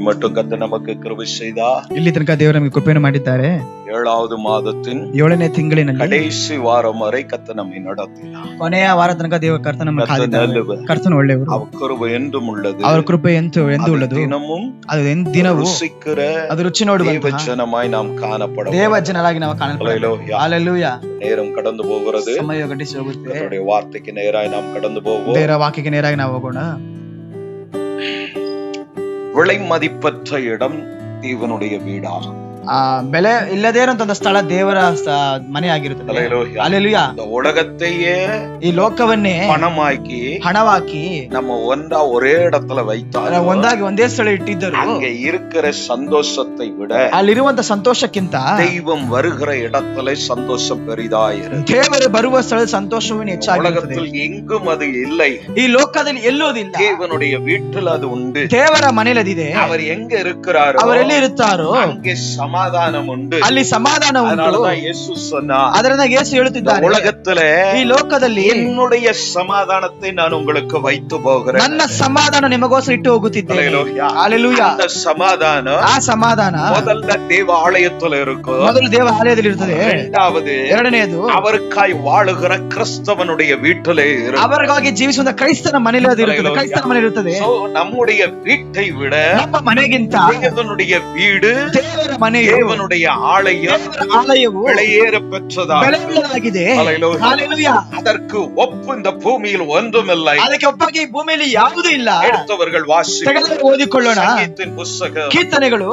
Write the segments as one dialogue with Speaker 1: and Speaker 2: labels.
Speaker 1: மட்டும் கர்த்தர் நமக்கு கிருபை செய்தார்.
Speaker 2: ಇಲ್ಲಿ ತನಕ ದೇವರು ನಮಗೆ ಕೃಪೆಯನ್ನು ಮಾಡಿದ್ದಾರೆ.
Speaker 1: 7வது ಮಾದத்தின்
Speaker 2: 7ನೇ ತಿಂಗಳಿನಲ್ಲಿ
Speaker 1: ಕಡೆಸಿ ವಾரம் ವரை ಕರ್ತ ನಮ್ಮನ್ನು ನಡೆಸಿದ.
Speaker 2: ಕೊನೆಯ ವಾರ ತನಕ ದೇವರು ಕರ್ತನ ನಮ್ಮನ್ನು ಕಾದಿದ್ದಾರೆ. ಕರ್ತನ ಒಳ್ಳೆಯವರು.
Speaker 1: அவர் கிருபை என்றும் உள்ளது.
Speaker 2: ಅವರ ಕೃಪೆ ಎಂದೂ உள்ளது.
Speaker 1: ದಿನமும்
Speaker 2: ಅದು ದಿನವೂ
Speaker 1: ರುಚಿಕರ
Speaker 2: ಅದು ರುಚಿ ನೋಡುವಂತಹ
Speaker 1: ದೇವಜನமாய் நாம் ಕಾಣಪಡುವ
Speaker 2: ದೇವಜನರಾಗಿ ನಾವು ಕಾಣಲ್ಪಡುತ್ತೇವೆ. ಹalleluya.
Speaker 1: நேரம் கடந்து போகிறது.
Speaker 2: ಸಮಯ ಗಡಿಸಿ ಹೋಗುತ್ತೆ.
Speaker 1: ಕರ್ತனுடைய வார்த்தைக்கு நேராய் நாம் கடந்து போவோம்.
Speaker 2: ದೇವರ ವಾಕ್ಯಕ್ಕೆ ನೇರಾಗಿ ನಾವು ಹೋಗೋಣ.
Speaker 1: விலை மதிப்பற்ற இடம் தேவனுடைய வீடாகும்.
Speaker 2: ಬೆಲೆ ಇಲ್ಲದೇ ಇರುವಂತಹ ಸ್ಥಳ ದೇವರ ಮನೆ ಆಗಿರುತ್ತದೆ. ಹalleluya.
Speaker 1: இந்த உலகத்தையே
Speaker 2: ಈ ಲೋಕವನ್ನೇ ಹಣವಾಕಿ
Speaker 1: நம்ம ஒன்றா ஒரே இடத்துல வைத்தால்
Speaker 2: ಒಂದಾಗಿ ಒಂದೇ ಸ್ಥಳ ಇಟ್ಟಿದ್ದರು
Speaker 1: அங்க இருக்கிற சந்தோஷத்தை விட
Speaker 2: ಅಲ್ಲಿರುವಂತಹ ಸಂತೋಷಕ್ಕಿಂತ
Speaker 1: தெய்வம் வருகிற இடத்துல சந்தோஷம் பெரிதாயிரு.
Speaker 2: ದೇವರು ಬರುವ ಸ್ಥಳ ಸಂತೋಷವೂ ಹೆಚ್ಚಾಗಿರುತ್ತದೆ.
Speaker 1: உலகத்தில் எங்கும் அது இல்லை.
Speaker 2: ಈ ಲೋಕದಲ್ಲಿ ಎಲ್ಲೋದಿಲ್ಲ.
Speaker 1: தேவனுடைய வீட்டில் அது உண்டு.
Speaker 2: ದೇವರ ಮನೆಯಲ್ಲಿ ಅದಿದೆ.
Speaker 1: அவர் எங்க இருக்கிறாரோ
Speaker 2: ಅವರೆಲ್ಲಿ ಇರುತ್ತಾರೋ
Speaker 1: அங்கே சமாதானம் உண்டு.
Speaker 2: ಅಲ್ಲಿ ಸಮಾಧಾನ ಉಂಟು.
Speaker 1: அதனாலதான் இயேசு சொன்னார்,
Speaker 2: ಅದರಿಂದ ಯೇಸು ಹೇಳುತ್ತಿದ್ದಾರೆ,
Speaker 1: உலகத்திலே
Speaker 2: ಈ ಲೋಕದಲ್ಲಿ
Speaker 1: என்னுடைய சமாதானத்தை நான் உங்களுக்கு வைத்து போகிறேன்.
Speaker 2: ನನ್ನ ಸಮಾಧಾನ ನಿಮಗೋಸ್ಕರ ಇಟ್ಟು ಹೋಗುತ್ತಿದ್ದೇನೆ.
Speaker 1: ஹalleluya. அந்த சமாதானம்
Speaker 2: ಆ ಸಮಾಧಾನ
Speaker 1: முதல்ல தேவ ஆலயத்தில் இருக்கும்.
Speaker 2: ಮೊದಲು ದೇವ ಆಲಯದಲ್ಲಿ ಇರುತ್ತದೆ.
Speaker 1: ಎರಡನೆಯದು அவருக்காய் வாழுகிற கிறிஸ்தவனுடைய வீட்டிலே இருக்கும்.
Speaker 2: ಅವರಿಗಾಗಿ ಜೀವಿಸುವ ಕ್ರೈಸ್ತನ ಮನೆಯಲ್ಲಿ ಅದು ಇರುತ್ತದೆ. ಕ್ರೈಸ್ತನ ಮನೆ ಇರುತ್ತದೆ.
Speaker 1: நம்முடைய வீட்டை விட
Speaker 2: ನಮ್ಮ ಮನೆಗಿಂತ
Speaker 1: தேவனுடைய வீடு,
Speaker 2: ದೇವರ ಮನೆ,
Speaker 1: தேவனுடைய ஆலயವು விலையேற பெற்றதாಗಿದೆ.
Speaker 2: ಹalleluya.
Speaker 1: அதற்கு ஒப்பு இந்த பூமியில் ஒன்றுமில்லை.
Speaker 2: ಅದಕ್ಕೆ ಒಪ್ಪಾಗಿ ಭೂಮಿಯಲ್ಲಿ ಯಾವುದೂ ಇಲ್ಲ.
Speaker 1: எடுத்தவர்கள் வாசிக்க
Speaker 2: ಓದಿಕೊಳ್ಳೋಣ.
Speaker 1: ಸಂಗೀತದ ಪುಸ್ತಕ
Speaker 2: ಕೀರ್ತನೆಗಳು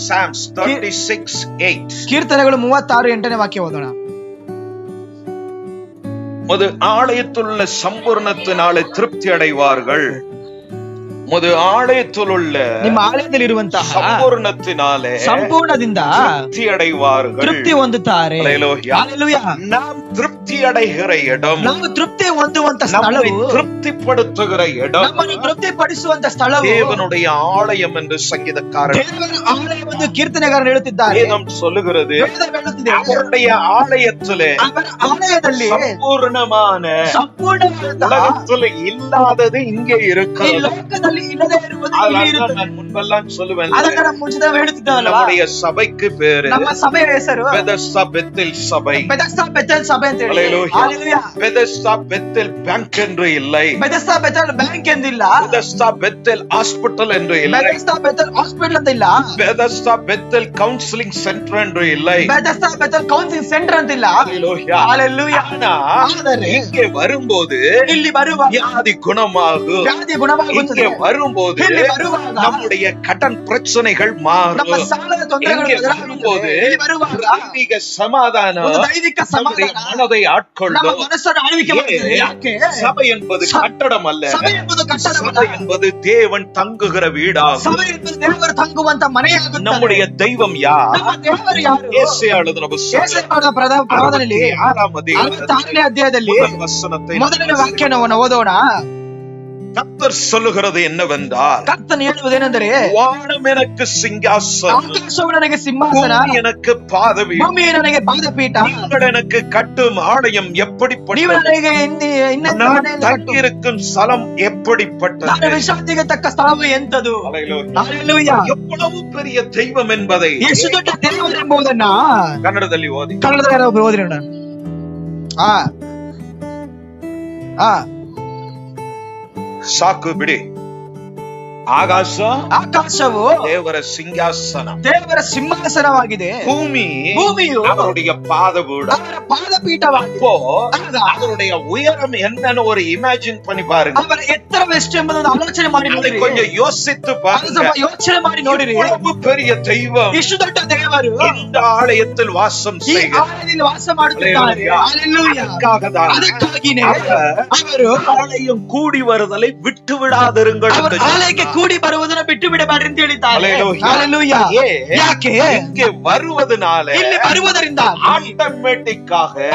Speaker 1: Psalms 36:8.
Speaker 2: ಕೀರ್ತನೆಗಳು 36:8ನೇ ವಾಕ್ಯ ಓದೋಣ.
Speaker 1: முது ஆலயத்திலுள்ள சம்பூர்ணத்தினாலே திருப்தி அடைவார்கள். முது ಆಲಯದಲ್ಲಿರುವ
Speaker 2: ನಿಮ್ಮ ಆಲಯದಲ್ಲಿರುವಂತಹ
Speaker 1: ಸಂಪೂರ್ಣத்தினாலே
Speaker 2: ಸಂಪೂರ್ಣದಿಂದ
Speaker 1: திருப்தி அடைவார்கள்.
Speaker 2: ತೃಪ್ತಿ ಹೊಂದುತ್ತಾರೆ.
Speaker 1: ஹalleluya. நாம் திருப்தி அடைகிற இடம்,
Speaker 2: ನಾವು ತೃಪ್ತಿ ಹೊಂದುವಂತ ಸ್ಥಳವು,
Speaker 1: திருப்திப்படுத்துகிற இடம்,
Speaker 2: ನಮ್ಮನ್ನು ತೃಪ್ತಿಪಡಿಸುವಂತ ಸ್ಥಳವು
Speaker 1: தேவனுடைய ஆலயம் என்று சங்கீதக்காரர்,
Speaker 2: ದೇವರ ಆಲಯವೆಂದು ಕೀರ್ತನೆಗಾರರು ಹೇಳುತ್ತಿದ್ದಾರೆ.
Speaker 1: வேதம் சொல்லுகிறது, அவருடைய ஆலயத்திலே,
Speaker 2: ಅವರ ಆಲಯದಲ್ಲಿ
Speaker 1: ಸಂಪೂರ್ಣமான உலகத்தில் இல்லாதது இங்கே இருக்கிறது.
Speaker 2: ಇಲ್ಲದೆ ಇರುವುದು ಇಲ್ಲಿ ಇರುತ್ತದೆ.
Speaker 1: நான் முன்பெல்லாம் சொல்லுவேன்,
Speaker 2: ಅದನ್ನ ನಾವು ಮುಂಚಿತವಾಗಿ ಹೇಳುತ್ತಿದ್ದೇವಲ್ಲ,
Speaker 1: நம்முடைய ಸಭைக்கு பேரு
Speaker 2: ನಮ್ಮ ಸಭೆಯ ಹೆಸರು
Speaker 1: பெதஸ்தா பெத்தேல் சபை.
Speaker 2: ಬೆದೆಸ್ತಾ ಬೆತೇಲ್ ಸಭೆ ಅಂತ ಹೇಳಿ. ಹalleluya.
Speaker 1: பெதஸ்தா பெத்தேல் ಬ್ಯಾಂಕ್ என்று இல்லை.
Speaker 2: ಬೆದೆಸ್ತಾ ಬೆತೇಲ್ ಬ್ಯಾಂಕ್ ಎಂದಿಲ್ಲ.
Speaker 1: பெதஸ்தா பெத்தேல் ಹಾಸ್ಪಿಟಲ್ என்று இல்லை.
Speaker 2: ಬೆದೆಸ್ತಾ ಬೆತೇಲ್ ಹಾಸ್ಪಿಟಲ್ ಅಂತ ಇಲ್ಲ.
Speaker 1: பெதஸ்தா பெத்தேல் ಕೌನ್ಸಿಲಿಂಗ್ ಸೆಂಟರ್ என்று இல்லை.
Speaker 2: ಬೆದೆಸ್ತಾ ಬೆತೇಲ್ ಕೌನ್ಸಿಲಿಂಗ್ ಸೆಂಟರ್ ಅಂತ ಇಲ್ಲ. ಹalleluya.
Speaker 1: ಆದರೆ ಇங்கே வரும்போது
Speaker 2: ಇಲ್ಲಿ ಬರುವ
Speaker 1: ವ್ಯಾಧಿ ಗುಣವಾಗುತ್ತದೆ.
Speaker 2: ವ್ಯಾಧಿ ಗುಣವಾಗುತ್ತದೆ.
Speaker 1: இங்கே வரும்போது
Speaker 2: ಇಲ್ಲಿ ಬರುವಾಗ
Speaker 1: நம்முடைய கடன் பிரச்சனைகள் மாறும்.
Speaker 2: ನಮ್ಮ ಸಾಲದ ತೊಂದರೆಗಳು ಬದಲಾಗುತ್ತದೆ. ಇಲ್ಲಿ ಬರುವಾಗ
Speaker 1: ದೈವಿಕ ಸಮಾಧಾನ
Speaker 2: ದೈವಿಕ ಸಮಾಧಾನ
Speaker 1: ಮನதை ಆட்கொள்ளும்.
Speaker 2: ನಮ್ಮ ಮನಸ್ಸನ್ನು ಆಳ್ವಿಕೆ ಮಾಡುತ್ತದೆ. ಯಾಕೆ?
Speaker 1: சபை என்பது கட்டடம் அல்ல.
Speaker 2: ಸಭೆ ಎಂಬುದು ಕಟ್ಟಡವಲ್ಲ.
Speaker 1: சபை என்பது தேவன் தங்குகிற வீடாகும்.
Speaker 2: ಸಭೆ ಎಂಬುದು ದೇವರು ತಂಗುವಂತ ಮನೆಯಾಗುತ್ತದೆ.
Speaker 1: நம்முடைய தெய்வம் யார்?
Speaker 2: ನಮ್ಮ ದೇವರು ಯಾರು?
Speaker 1: ಯೆಶಾಯ எழுதின புத்தகம்
Speaker 2: ಯೆಶಾಯನ ಪ್ರವಾದನೆಯಲ್ಲಿ 66ನೇ ಅಧ್ಯಾಯದಲ್ಲಿ ಮೊದಲನೇ ವಾಕ್ಯವನ್ನು ಓದೋಣ.
Speaker 1: கர்த்தர் சொல்லுகிறது என்னவென்றால்,
Speaker 2: ಕರ್ತನು ಹೇಳುವುದೇನೆಂದರೆ,
Speaker 1: வானம் எனக்கு சிங்காசனம்,
Speaker 2: ಆಕಾಶವು ನನಗೆ ಸಿಂಹಾಸನ,
Speaker 1: பூமி எனக்கு பாதபீடம்,
Speaker 2: ಭೂಮಿ ನನಗೆ ಪಾದಪೀಠ,
Speaker 1: நீங்கள் எனக்கு கட்டும் ஆலயம் எப்படிப்பட்டது,
Speaker 2: ನೀವು ನನಗೆ
Speaker 1: நான் தங்கியிருக்கும் ஸ்தலம் எப்படிப்பட்டது,
Speaker 2: ನಾನು ವಿಶ್ರಾಂತಿಗೆ ತಕ್ಕ ಸ್ಥಳವು ಎಂತದು. ಹalleluya.
Speaker 1: எவ்வளவு பெரிய தெய்வம் என்பதை
Speaker 2: ಎಷ್ಟು ದೊಡ್ಡ ದೇವರೆಂಬುದನ್ನ
Speaker 1: ಕನ್ನಡದಲ್ಲಿ ಓದಿ.
Speaker 2: ಕನ್ನಡದಲ್ಲಿ ಒಬ್ಬರು ಓದಿ ನೋಡೋಣ.
Speaker 1: ಸಾಕು ಬಿಡಿ.
Speaker 2: ಆಕಾಶವು
Speaker 1: ದೇವರ ಸಿಂಹಾಸನ,
Speaker 2: ದೇವರ ಸಿಂಹಾಸನವಾಗಿದೆ. ಭೂಮಿಯು
Speaker 1: அவருடைய பாதபீடம்,
Speaker 2: ಅವರ ಪಾದಪೀಠವಾಗಿದೆ.
Speaker 1: அவருடைய உயரம் என்னன்னு ஒரு இமேஜின் பண்ணி பாருங்க.
Speaker 2: ಅವರ ಎತ್ತರವೆಷ್ಟು ಎಂಬುದನ್ನು ಆಲೋಚನೆ ಮಾಡಿ ನೋಡಿರಿ.
Speaker 1: கொஞ்சம் யோசித்து பாருங்க.
Speaker 2: ಯೋಚನೆ ಮಾಡಿ ನೋಡಿರಿ.
Speaker 1: இவ்வளவு பெரிய தெய்வம்
Speaker 2: ಇಷ್ಟು ದೊಡ್ಡ ದೇವರು
Speaker 1: இந்த ஆலயத்தில் வாசம்
Speaker 2: ಈ
Speaker 1: செய்கிறார்.
Speaker 2: ಆಲಯದಲ್ಲಿ ವಾಸ ಮಾಡುತ್ತಿದ್ದಾರೆ. ಹalleluya. ಅದಕ್ಕಾಗಿಯೇ ಅವರು
Speaker 1: ஆலயம் கூடி வருதலை விட்டு விடாதிருங்கள்.
Speaker 2: ಆಲಯಕ್ಕೆ ಕೂಡಿ ಬರುವುದನ್ನು ಬಿಟ್ಟು ಬಿಡಬೇಡಿ ಅಂತ ಹೇಳಿದ್ದಾರೆ. ಹalleluya. ಯಾಕೆ?
Speaker 1: இங்கே வருவதனால,
Speaker 2: ಇಲ್ಲಿ ಬರುವುದರಿಂದ
Speaker 1: ஆட்டோமேட்டிக் ஆக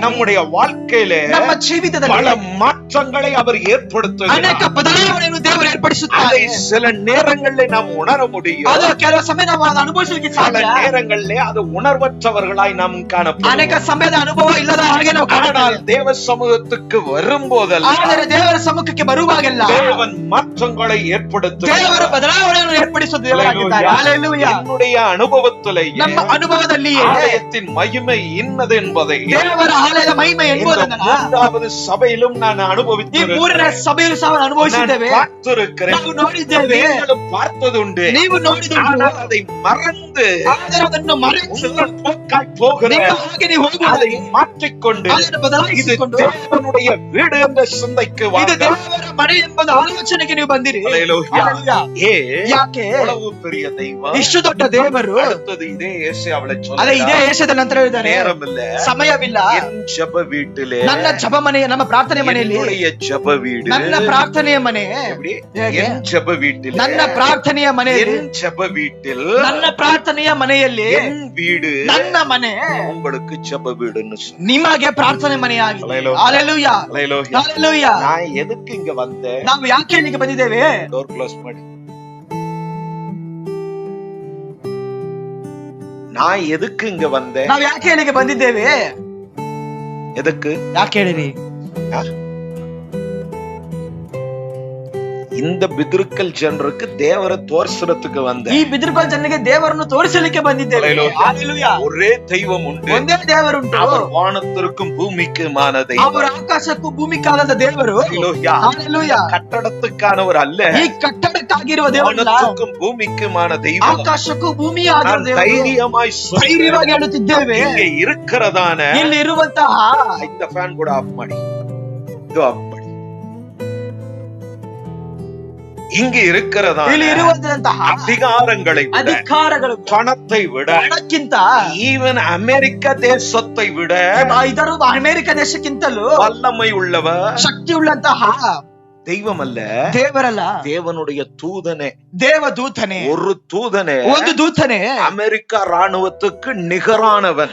Speaker 2: நம்முடைய
Speaker 1: வாழ்க்கையில
Speaker 2: ನಮ್ಮ ಜೀವಿತದಲ್ಲಿ
Speaker 1: பல மாற்றங்களை அவர் ஏற்படுத்துகிறார்.
Speaker 2: ಅನೇಕ ಬದಲಾವಣೆಯನ್ನು ದೇವರು ಏರ್ಪಡಿಸುತ್ತಾರೆ.
Speaker 1: சில நேரங்களில் நாம் உணர முடியும்.
Speaker 2: ಅದು ಕೆಲವು ಸಮಯ ನಾವು ಅದನ್ನು ಅನುಭವಿಸಲಿಕ್ಕೆ
Speaker 1: சில
Speaker 2: ಸಾಧ್ಯ.
Speaker 1: நேரங்களில் அது உணர்வற்றவர்களாய் நாம் காணப்படுவோம்.
Speaker 2: ಅನೇಕ ಸಮಯದ ಅನುಭವ ಇಲ್ಲದ ಹಾಗೆ ನಾವು
Speaker 1: ஆனால் தேவ சமூகத்துக்கு வரும்போதெல்லாம்,
Speaker 2: ಆದರೆ ದೇವರ ಸಮ್ಮುಖಕ್ಕೆ ಬರುವಾಗೆಲ್ಲ
Speaker 1: தேவன் மாற்றங்களை ಏರ್ಪಡುತ್ತದೆ
Speaker 2: ಬದಲಾವಣೆಗಳನ್ನು ಏರ್ಪಡಿಸುವ ದೇವರಾಗಿದ್ದಾರೆ. ಹಲ್ಲೆಲೂಯಾ.
Speaker 1: என்னுடைய ಅನುಭವத்திலே
Speaker 2: ನಮ್ಮ ಅನುಭವದಲ್ಲಿಯೇ
Speaker 1: ஆலயத்தின் மகிமை இன்னது என்பதை
Speaker 2: ದೇವರ ಆಲಯದ ಮಹಿಮೆ ಎಂಬುದನ್ನು
Speaker 1: மூன்றாவது சபையிலும் நான்
Speaker 2: ಈ
Speaker 1: ಅನುಭವಿಸಿದ್ದೇನೆ.
Speaker 2: ಮೂರನೇ ಸಭೆಯಲ್ಲಿ ಸಹ ಅನುಭವಿಸಿದ್ದೇವೆ,
Speaker 1: பார்த்திருக்கிறேன்,
Speaker 2: ನಾವು ನೋಡಿದ್ದೇವೆ,
Speaker 1: நீங்களும் பார்த்ததுண்டு.
Speaker 2: ನೀವು ನೋಡಿದುಂಟು.
Speaker 1: ஆனால் அதை மறந்து
Speaker 2: ಆದರೆ ಅದನ್ನು ಮರೆತು
Speaker 1: உங்கள் போக்காய் போகிற
Speaker 2: ನಿಮ್ಮ ಹಾಗೆ ನೀವು
Speaker 1: அதை
Speaker 2: ಹೋಗುವುದಾಗಿ
Speaker 1: மாற்றிக்கொண்டு
Speaker 2: ಅದನ್ನು
Speaker 1: இது
Speaker 2: ಬದಲಾಯಿಸಿಕೊಂಡು
Speaker 1: தேவனுடைய வீடு என்ற சிந்தைக்கு
Speaker 2: ಇದು
Speaker 1: வாங்க.
Speaker 2: ದೇವರ ಮನೆ ಎಂಬ ಆಲೋಚನೆಗೆ ನೀವು ಬಂದಿರಿ.
Speaker 1: அல்லேலூயா.
Speaker 2: ಹಲ್ಲೆಲೂಯಾ.
Speaker 1: ಯಾಕೆ
Speaker 2: ಯಾಕೆ
Speaker 1: ಅவ்வளவு பெரிய தெய்வம்?
Speaker 2: ಇಷ್ಟು ದೊಡ್ಡ ದೇವರು
Speaker 1: அடுத்தது இதே ஏசாயாவில்
Speaker 2: ಅದೇ ಇದೇ
Speaker 1: சொல்றார்.
Speaker 2: ದೇಶದ ನಂತರ ಹೇಳಿದ್ದಾರೆ,
Speaker 1: நேரம் இல்ல,
Speaker 2: ಸಮಯವಿಲ್ಲ,
Speaker 1: என் ஜெப வீட்டிலே,
Speaker 2: ನನ್ನ ಜಪ ಮನೆಯ ನಮ್ಮ ಪ್ರಾರ್ಥನೆ ಮನೆಯಲ್ಲಿ,
Speaker 1: என்னுடைய ஜெப வீடு,
Speaker 2: ನನ್ನ ಪ್ರಾರ್ಥನೆಯ ಮನೆ,
Speaker 1: எப்படி?
Speaker 2: ಹೇಗೆ?
Speaker 1: என் ஜெப வீட்டிலே,
Speaker 2: ನನ್ನ ಪ್ರಾರ್ಥನೆಯ ಮನೆಯಲ್ಲಿ,
Speaker 1: என் ஜெப வீட்டில்,
Speaker 2: ನನ್ನ ಪ್ರಾರ್ಥನೆಯ ಮನೆಯಲ್ಲಿ,
Speaker 1: என் வீடு
Speaker 2: ನನ್ನ ಮನೆ
Speaker 1: உங்களுக்கு ஜெப வீடுன்னு சொன்னார்.
Speaker 2: ನಿಮಗೆ ಪ್ರಾರ್ಥನೆ ಮನೆಯಾಗಿದೆ.
Speaker 1: ಹಲ್ಲೆಲೂಯಾ.
Speaker 2: ಹಲ್ಲೆಲೂಯಾ.
Speaker 1: அல்லேலூயா.
Speaker 2: ಹಲ್ಲೆಲೂಯಾ.
Speaker 1: நான் எதுக்கு இங்க வந்தேன்?
Speaker 2: ನಾವು ಯಾಕೆ ಇಲ್ಲಿಗೆ ಬಂದಿದ್ದೇವೆ?
Speaker 1: டோர் க்ளோஸ் ಮಾಡಿ. நான் எதுக்கு இங்க வந்தேன்?
Speaker 2: ನಾವು ಯಾಕೆ ಇಲ್ಲಿಗೆ ಬಂದಿದ್ದೇವೆ?
Speaker 1: எதுக்கு?
Speaker 2: ಯಾಕೆ ಹೇಳಿರಿ?
Speaker 1: இந்த பிதிருக்கல் ಜನருக்கு தேவரை தோர்சனத்துக்கு
Speaker 2: ಈ
Speaker 1: வந்தேன்.
Speaker 2: ಬಿದಿರುಕಲ್ ಜನರಿಗೆ ದೇವರನ್ನು ತೋರಿಸಲಿಕ್ಕೆ ಬಂದಿದ್ದೇವೆ.
Speaker 1: ಹಲ್ಲೆಲೂಯಾ.
Speaker 2: ಹಲ್ಲೆಲೂಯಾ.
Speaker 1: ஒரே தெய்வம் உண்டு.
Speaker 2: ಒಂದೇ ದೇವರುಂಟು.
Speaker 1: அவர் வானத்திற்கும் பூமிக்குமான
Speaker 2: ಅವರು
Speaker 1: தெய்வம்.
Speaker 2: ಆಕಾಶಕ್ಕೂ ಭೂಮಿಕಾದಂತ ದೇವರು.
Speaker 1: ஹல்லேலூயா.
Speaker 2: ಹಲ್ಲೆಲೂಯಾ.
Speaker 1: கட்டடத்துக்கானவர் அல்ல,
Speaker 2: ಈ ಕಟ್ಟಡಕ್ಕಾಗಿರುವ ದೇವರಲ್ಲ,
Speaker 1: வானத்துக்கும் பூமிக்குமான தெய்வம்.
Speaker 2: ಆಕಾಶಕ್ಕೂ ಭೂಮಿಯ ಆಗಿರುವ
Speaker 1: நான்
Speaker 2: ದೇವರು.
Speaker 1: தைரியமாய்
Speaker 2: ಧೈರ್ಯವಾಗಿ ಹೇಳುತ್ತಿದ್ದೇವೆ,
Speaker 1: இங்கே இருக்கிறதான
Speaker 2: ಇಲ್ಲಿ ಇರುವಂತಹ
Speaker 1: இந்த ಫ್ಯಾನ್ ಕೂಡ ಆಫ್ ಮಾಡಿ, ಇದು ಆಫ್ ಮಾಡಿ. இங்கு இருக்கிறதான
Speaker 2: ಇಲ್ಲಿ ಇರುವಂತಹ
Speaker 1: அதிகாரங்களை விட,
Speaker 2: ಅಧಿಕಾರಗಳು
Speaker 1: பணத்தை விட,
Speaker 2: ಹಣಕ್ಕಿಂತ,
Speaker 1: ஈவன் அமெரிக்க தேசத்தை விட
Speaker 2: ಇದರ ಅಮೆರಿಕ ದೇಶಕ್ಕಿಂತಲೂ
Speaker 1: வல்லமை உள்ளவர்
Speaker 2: ಶಕ್ತಿ ಉಳ್ಳಂತಹ
Speaker 1: தெய்வம் அல்ல,
Speaker 2: ದೇವರಲ್ಲ,
Speaker 1: தேவனுடைய தூதனே.
Speaker 2: ದೇವದೂತನೇ.
Speaker 1: ஒரு தூதனே
Speaker 2: ಒಂದು ದೂತನೇ
Speaker 1: அமெரிக்கா ராணுவத்துக்கு நிகரானவன்.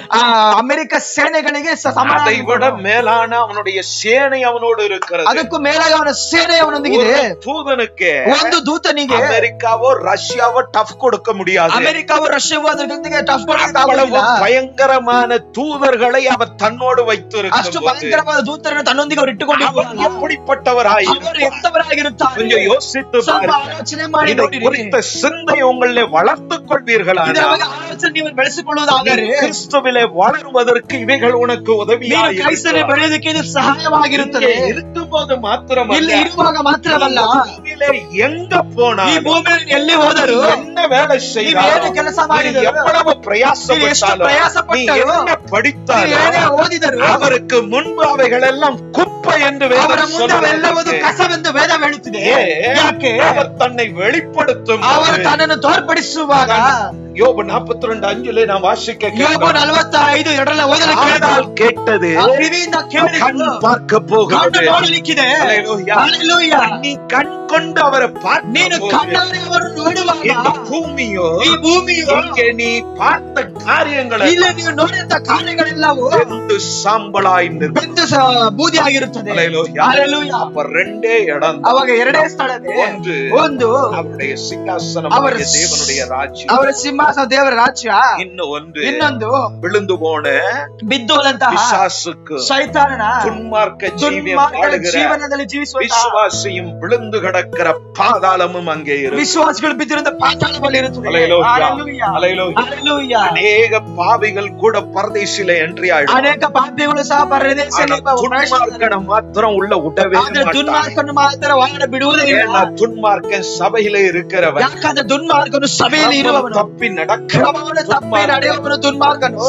Speaker 2: ಅಮೆರಿಕ ಸೇನೆಗಳಿಗೆ
Speaker 1: அதை விட மேலான அவனுடைய சேனை அவனோடு இருக்கிறது.
Speaker 2: ಅದಕ್ಕೂ ಮೇಲಾಗಿ ಅವನ ಸೇನೆ ಅವನೊಂದಿಗಿದೆ.
Speaker 1: ஒரு தூதனுக்கு
Speaker 2: ಒಂದು ದೂತನಿಗೆ
Speaker 1: அமெரிக்காவோ ரஷ்யாவோ டஃப் கொடுக்க முடியாது.
Speaker 2: ಅಮೆರಿಕಾವು ರಷ್ಯಾವು ಅದರ ಜೊತೆಗೆ ಟಫ್
Speaker 1: அவ்வளவு பயங்கரமான தூதர்களை அவர் தன்னோடு
Speaker 2: ಅಷ್ಟು
Speaker 1: வைத்திருக்கிறார்.
Speaker 2: ಭಯಂಕರವಾದ ದೂತರನ್ನು ತನ್ನೊಂದಿಗೆ ಅವರು ಇಟ್ಟುಕೊಂಡಿದ್ದಾರೆ.
Speaker 1: எப்படிப்பட்டவராய்
Speaker 2: ಅವರು ಎಂತವರಾಗಿರುತ್ತಾರೆ?
Speaker 1: கொஞ்சம் யோசித்து
Speaker 2: ಸ್ವಲ್ಪ
Speaker 1: பாருங்கள்.
Speaker 2: ಆಲೋಚನೆ ಮಾಡಿ
Speaker 1: இதை
Speaker 2: ನೋಡಿರಿ.
Speaker 1: குறித்த சிந்தை உங்களை வளர்த்துக் கொள்வீர்களா?
Speaker 2: ಇದರ ಬಗ್ಗೆ ಆಲೋಚನೆ ನೀವು ಬೆಳೆಸಿಕೊಳ್ಳುವುದಾದರೆ
Speaker 1: கிறிஸ்துவிலே வளருவதற்கு இவைகள் உனக்கு
Speaker 2: ನೀನು
Speaker 1: உதவியாக
Speaker 2: ಕ್ರೈಸ್ತನೇ ಬೆಳೆಯೋದಕ್ಕೆ ಇದು ಸಹಾಯವಾಗಿರುತ್ತದೆ.
Speaker 1: இருக்கும்போது மாத்திரமல்ல,
Speaker 2: ಇಲ್ಲಿ ಇರುವಾಗ ಮಾತ್ರವಲ್ಲ,
Speaker 1: பூமியிலே எங்க
Speaker 2: ಈ
Speaker 1: போனாலும்,
Speaker 2: ಭೂಮಿಯಲ್ಲಿ ಎಲ್ಲಿ ಹೋದರೂ,
Speaker 1: என்ன வேலை
Speaker 2: ನೀವು
Speaker 1: செய்தாலும்,
Speaker 2: ಏನು ಕೆಲಸ
Speaker 1: நீ
Speaker 2: ಮಾಡಿದರೂ,
Speaker 1: எவ்வளவு
Speaker 2: ನೀವು ಎಷ್ಟು
Speaker 1: பிரயாசப்பட்டாலும், நீ
Speaker 2: ಪ್ರಯಾಸಪಟ್ಟರೂ,
Speaker 1: என்ன
Speaker 2: ನೀವು
Speaker 1: படித்தாலும்,
Speaker 2: ಏನೇ ಓದಿದರು,
Speaker 1: அவருக்கு முன்பு அவைகள் எல்லாம் குப்பை என்று
Speaker 2: ಅವರ
Speaker 1: வேதம்
Speaker 2: ಮುಂದೆ ಎಲ್ಲವುದು
Speaker 1: சொல்லுகிறது.
Speaker 2: ಕಸವೆಂದು ವೇದ ಹೇಳುತ್ತಿದೆ. ಯಾಕೆ?
Speaker 1: அவர் தன்னை வெளிப்படுத்தும்
Speaker 2: ಅವರು ತನ್ನನ್ನು ತೋರ್ಪಡಿಸುವಾಗ,
Speaker 1: யோபு 42:5 நாம் வாசிக்க
Speaker 2: ಯೋಬು 45:2 ಓದಲಿಕ್ಕೆ
Speaker 1: காதால் கேட்டது,
Speaker 2: ಕಿವಿಯಿಂದ
Speaker 1: கண்
Speaker 2: ಕೇಳಿದ್ದು,
Speaker 1: பார்க்க
Speaker 2: ಕಣ್ಣು
Speaker 1: போகிறது.
Speaker 2: ನೋಡಲಿಕ್ಕಿದೆ.
Speaker 1: ஹல்லேலூயா.
Speaker 2: ಹಲ್ಲೆಲೂಯಾ.
Speaker 1: நீ கண் கொண்டு அவரை
Speaker 2: ನೀನು
Speaker 1: பார்க்க
Speaker 2: ಕಣ್ಣಾರೆ ಅವರನ್ನು ನೋಡುವಾಗ,
Speaker 1: இந்த பூமியோ,
Speaker 2: ಈ ಭೂಮಿಯು,
Speaker 1: இங்கே நீ பார்த்த காரியங்களை
Speaker 2: ಇಲ್ಲಿ ನೀವು ನೋಡಿದಂತ ಕಾರ್ಯಗಳೆಲ್ಲವೂ
Speaker 1: வெந்து சாம்பலாய் நிற்கும்.
Speaker 2: ಬೆಂದು ಬೂದಿ ಆಗಿರುತ್ತದೆ.
Speaker 1: ஹல்லேலூயா.
Speaker 2: ಹಲ್ಲೆಲೂಯಾ.
Speaker 1: அப்ப ரெண்டே இடம்.
Speaker 2: ಅವಾಗ ಎರಡೇ ಸ್ಥಳವೇ.
Speaker 1: ஒன்று
Speaker 2: ಒಂದು
Speaker 1: அவருடைய சிங்காசனம்,
Speaker 2: அவர்
Speaker 1: தேவனுடைய ராஜ்யம்.
Speaker 2: ಅವರ ಸಿಂಹಾಸನ ದೇವರ ರಾಜ್ಯ.
Speaker 1: இன்னும் ஒன்று
Speaker 2: ಇನ್ನೊಂದು
Speaker 1: விழுந்து போன
Speaker 2: ಬಿದ್ದು ಹೋದಂತಹ
Speaker 1: பிசாசுக்கு
Speaker 2: ಶೈತಾನನ
Speaker 1: துன்மார்க்க ஜீவியம்
Speaker 2: ದುರ್ಮಾರ್ಗದ
Speaker 1: வாழுகிற
Speaker 2: ಜೀವನದಲ್ಲಿ ಜೀವಿಸುವಂತಹ
Speaker 1: விசுவாசியும் விழுந்து கிடக்கிற பாதாளமும் அங்கே இருக்கு.
Speaker 2: ವಿಶ್ವಾಸಿಗಳು ಬಿದ್ದಿರುವಂತ ಪಾತಾಳದಲ್ಲಿ ಇರುತ್ತದೆ.
Speaker 1: ஹல்லேலூயா.
Speaker 2: ಹಲ್ಲೆಲೂಯಾ.
Speaker 1: ஹல்லேலூயா.
Speaker 2: ಹಲ್ಲೆಲೂಯಾ.
Speaker 1: அநேக பாவிகள் கூட பரதேசில என்ட்ரி ஆயிடும்.
Speaker 2: ಅನೇಕ ಪಾಪಿಗಳು ಸಹ ಪರದೇಶದಲ್ಲಿ
Speaker 1: துன்மார்க்கன மாத்திரம் உள்ள விடவே
Speaker 2: ಆದ್ರೆ
Speaker 1: மாட்டான்.
Speaker 2: ದುರ್ಮಾರ್ಗನು ಮಾತ್ರ ಒಳಗಡೆ ಬಿಡುವುದೇ ಇಲ್ಲ.
Speaker 1: ஏன்னா துன்மார்க்கன் சபையில இருக்கிறவன்,
Speaker 2: ಯಾಕಂದ್ರೆ ದುರ್ಮಾರ್ಗನು ಸಭೆಯಲ್ಲಿ ಇರುವವನು,
Speaker 1: தப்பி நடக்கிற
Speaker 2: ಕ್ರಮವನ್ನು ತಪ್ಪಿ ನಡೆಯುವವನು ದುರ್ಮಾರ್ಗನು.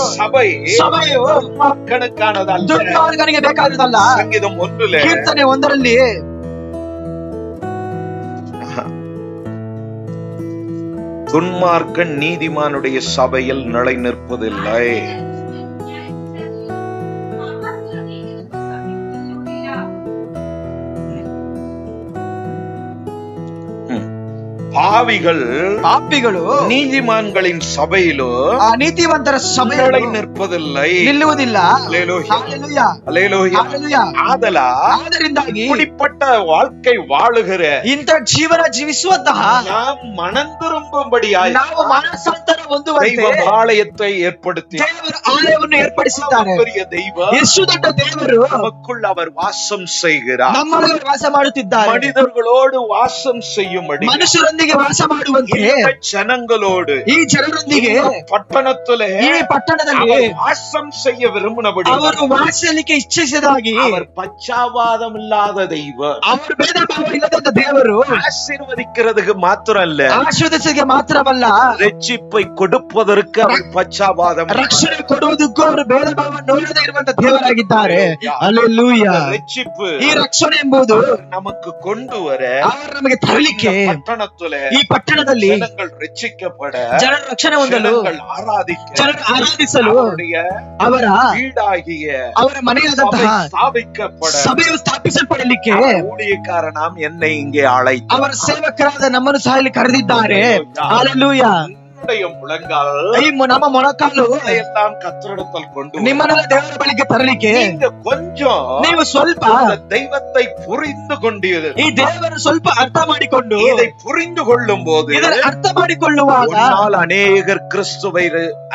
Speaker 2: ಸಭೆಯು
Speaker 1: துன்மார்க்கனுக்கானதல்ல.
Speaker 2: ದುರ್ಮಾರ್ಗನಿಗೆ ಬೇಕಾದುದಲ್ಲ.
Speaker 1: சங்கீதம் 1
Speaker 2: ಕೀರ್ತನೆ 1
Speaker 1: துன்மார்க்கன் நீதிமானுடைய சபையில் நிலை நிற்பதில்லை. பாவிகள்
Speaker 2: ನೀತಿಮಾನ್ಗಳಿನ್
Speaker 1: ಸಭೆಯಲ್ಲೂ
Speaker 2: ಆ ನೀತಿವಂತರ ಸಭೆಯಲ್ಲಿ
Speaker 1: நிற்பதில்லை
Speaker 2: ನಿಲ್ಲುವುದಿಲ್ಲ.
Speaker 1: ಆದರಿಂದಾಗಿ இப்படிப்பட்ட வாழ்க்கை வாழுகிற
Speaker 2: ಇಂಥ ಜೀವನ ಜೀವಿಸುವಂತಹ
Speaker 1: நாம் மனம் திரும்பும்படியாய்
Speaker 2: ನಾವು ಮನಸ್ಸಾಂತರ ಹೊಂದುವಂತೆ
Speaker 1: ದೈವ ಆಲಯத்தை ஏற்படுத்தி
Speaker 2: ದೇವರ ಆಲಯವನ್ನು ಏರ್ಪಡಿಸಿದ್ದಾನೆ. ಎಷ್ಟು ದೊಡ್ಡ ದೇವರು
Speaker 1: நமக்குள் அவர் வாசம் செய்கிறார்.
Speaker 2: ನಮ್ಮೊಳಗೆ ವಾಸ ಮಾಡುತ್ತಿದ್ದಾರೆ.
Speaker 1: மனிதர்களோடு வாசம் செய்யும்படி
Speaker 2: ಮನುಷ್ಯರೊಂದಿಗೆ ವಾಸ ಮಾಡುವಂತೆ
Speaker 1: ಜನங்களோடு
Speaker 2: ಈ ಜನರೊಂದಿಗೆ
Speaker 1: ಪಟ್ಟಣದಲ್ಲಿ
Speaker 2: ಈ ಪಟ್ಟಣದಲ್ಲಿ
Speaker 1: வாசம் செய்ய விரும்பினபடி
Speaker 2: ಅವರು ವಾಸಲಿಕ್ಕೆ ಇಚ್ಛಿಸಿದಾಗಿ
Speaker 1: அவர் பச்சாவாதம் இல்லாத தெய்வம்.
Speaker 2: ಅವರು ಭೇದ ಭಾವ ಇಲ್ಲದ ದೇವರು
Speaker 1: ஆசீர்வதிக்கிறதுக்கு மாத்திரம் அல்ல,
Speaker 2: ಆಶೀರ್ವದಿಸಿಗೆ ಮಾತ್ರವಲ್ಲ,
Speaker 1: ரட்சிப்பை கொடுப்பதற்கு அவர் பச்சாவாதம்,
Speaker 2: ರಕ್ಷಣೆ ಕೊಡುವುದಕ್ಕೂ ಅವರು ಭೇದ ಭಾವ ನೋಡದೇ ಇರುವಂತ ದೇವರಾಗಿದ್ದಾರೆ. ಹಲ್ಲೆಲೂಯಾ.
Speaker 1: ரட்சிப்பு,
Speaker 2: ಈ ರಕ್ಷಣೆ ಎಂಬುದು
Speaker 1: நமக்கு கொண்டு ವರ
Speaker 2: ಅವರು ನಮಗೆ ತರಲಿಕ್ಕೆ
Speaker 1: ಪಟ್ಟಣದಲ್ಲಿ
Speaker 2: ಈ ಪಟ್ಟಣದಲ್ಲಿ
Speaker 1: ಜನಗಳು ರಕ್ಷಿக்கப்பಡ,
Speaker 2: ಜನರ ರಕ್ಷಣೆ ಹೊಂದಲು, ಜನರು ಆರಾಧಿಸಲು ಅವರ
Speaker 1: வீடாகிய
Speaker 2: ಅವರ ಮನೆಯಾದಂತಹ
Speaker 1: ಸ್ಥಾಪಿக்கப்பಡ,
Speaker 2: ಸಭೆಯು ಸ್ಥಾಪಿಸಲ್ಪಡಲಿಕ್ಕೆ
Speaker 1: ஊழியக்காரனாம் என்னை இங்கே அழைத்து
Speaker 2: ಅವರ ಸೇವಕರಾದ ನಮ್ಮನ್ನು ಸಹ ಇಲ್ಲಿ ಕರೆದಿದ್ದಾರೆ. ಹಲ್ಲೆಲೂಯಾ. ನಮ್ಮ ಮೊಣಕಾಲು
Speaker 1: எல்லாம் கர்த்தரிடத்தில் கொண்டு
Speaker 2: ನಿಮ್ಮನ್ನೆಲ್ಲ ದೇವರ ಬಳಿಗೆ ತರಲಿಕ್ಕೆ
Speaker 1: கொஞ்சம்
Speaker 2: ನೀವು ಸ್ವಲ್ಪ
Speaker 1: தெய்வத்தை புரிந்து கொண்டீர்கள்.
Speaker 2: ಈ ದೇವರ ಸ್ವಲ್ಪ ಅರ್ಥ ಮಾಡಿಕೊಂಡು
Speaker 1: இதை புரிந்து கொள்ளும் போது
Speaker 2: ಇದನ್ನು ಅರ್ಥ ಮಾಡಿಕೊಳ್ಳುವಾಗ
Speaker 1: ಅನೇಕರು ಕ್ರಿಸ್ತುவை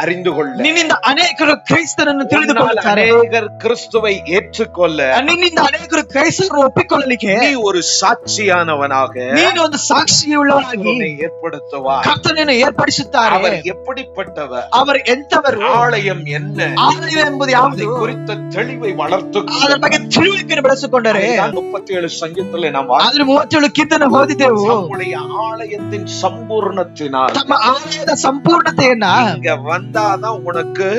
Speaker 1: அறிந்து கொள்ள,
Speaker 2: ನಿನ್ನಿಂದ ಅನೇಕರು ಕ್ರೈಸ್ತರನ್ನು ತಿಳಿದುಕೊಳ್ಳುತ್ತಾರೆ.
Speaker 1: ಅನೇಕರು ಕ್ರಿಸ್ತುவை ಏற்றுಕೊಳ್ಳ,
Speaker 2: ನಿನ್ನಿಂದ ಅನೇಕರು ಕ್ರೈಸ್ತರನ್ನು ಒಪ್ಪಿಕೊಳ್ಳಲಿಕ್ಕೆ
Speaker 1: ನೀ ஒரு சாட்சியானவனாக,
Speaker 2: ನೀನು ಒಂದು ಸಾಕ್ಷಿಯುಳ್ಳವನಾಗಿ
Speaker 1: ஏற்படுத்துவா.
Speaker 2: ಕರ್ತನನ್ನು ಏರ್ಪಡಿಸುತ್ತಾರೆ.
Speaker 1: அவர் எப்படிப்பட்டவர்,
Speaker 2: அவர் ಎಂತವರು,
Speaker 1: ஆலயம் என்ன,
Speaker 2: ಆಲಯ ಎಂಬುದು ಯಾವುದು
Speaker 1: குறித்த தெளிவை வளர்த்து
Speaker 2: ಅದರ ಬಗ್ಗೆ ತಿಳುವಳಿಕೆಯನ್ನು ಬೆಳೆಸಿಕೊಂಡರೆ
Speaker 1: 37 ಸಂಗೀತದಲ್ಲಿ ನಾವು
Speaker 2: 37 ಕೀರ್ತನೆ ಓದಿದೆವು.
Speaker 1: நம்முடைய ஆலயத்தின் சம்பூர்ணத்தினால்,
Speaker 2: ತಮ್ಮ ಆಲಯದ ಸಂಪೂರ್ಣತೆಯನ್ನ
Speaker 1: இங்க வந்தாதான் உனக்கு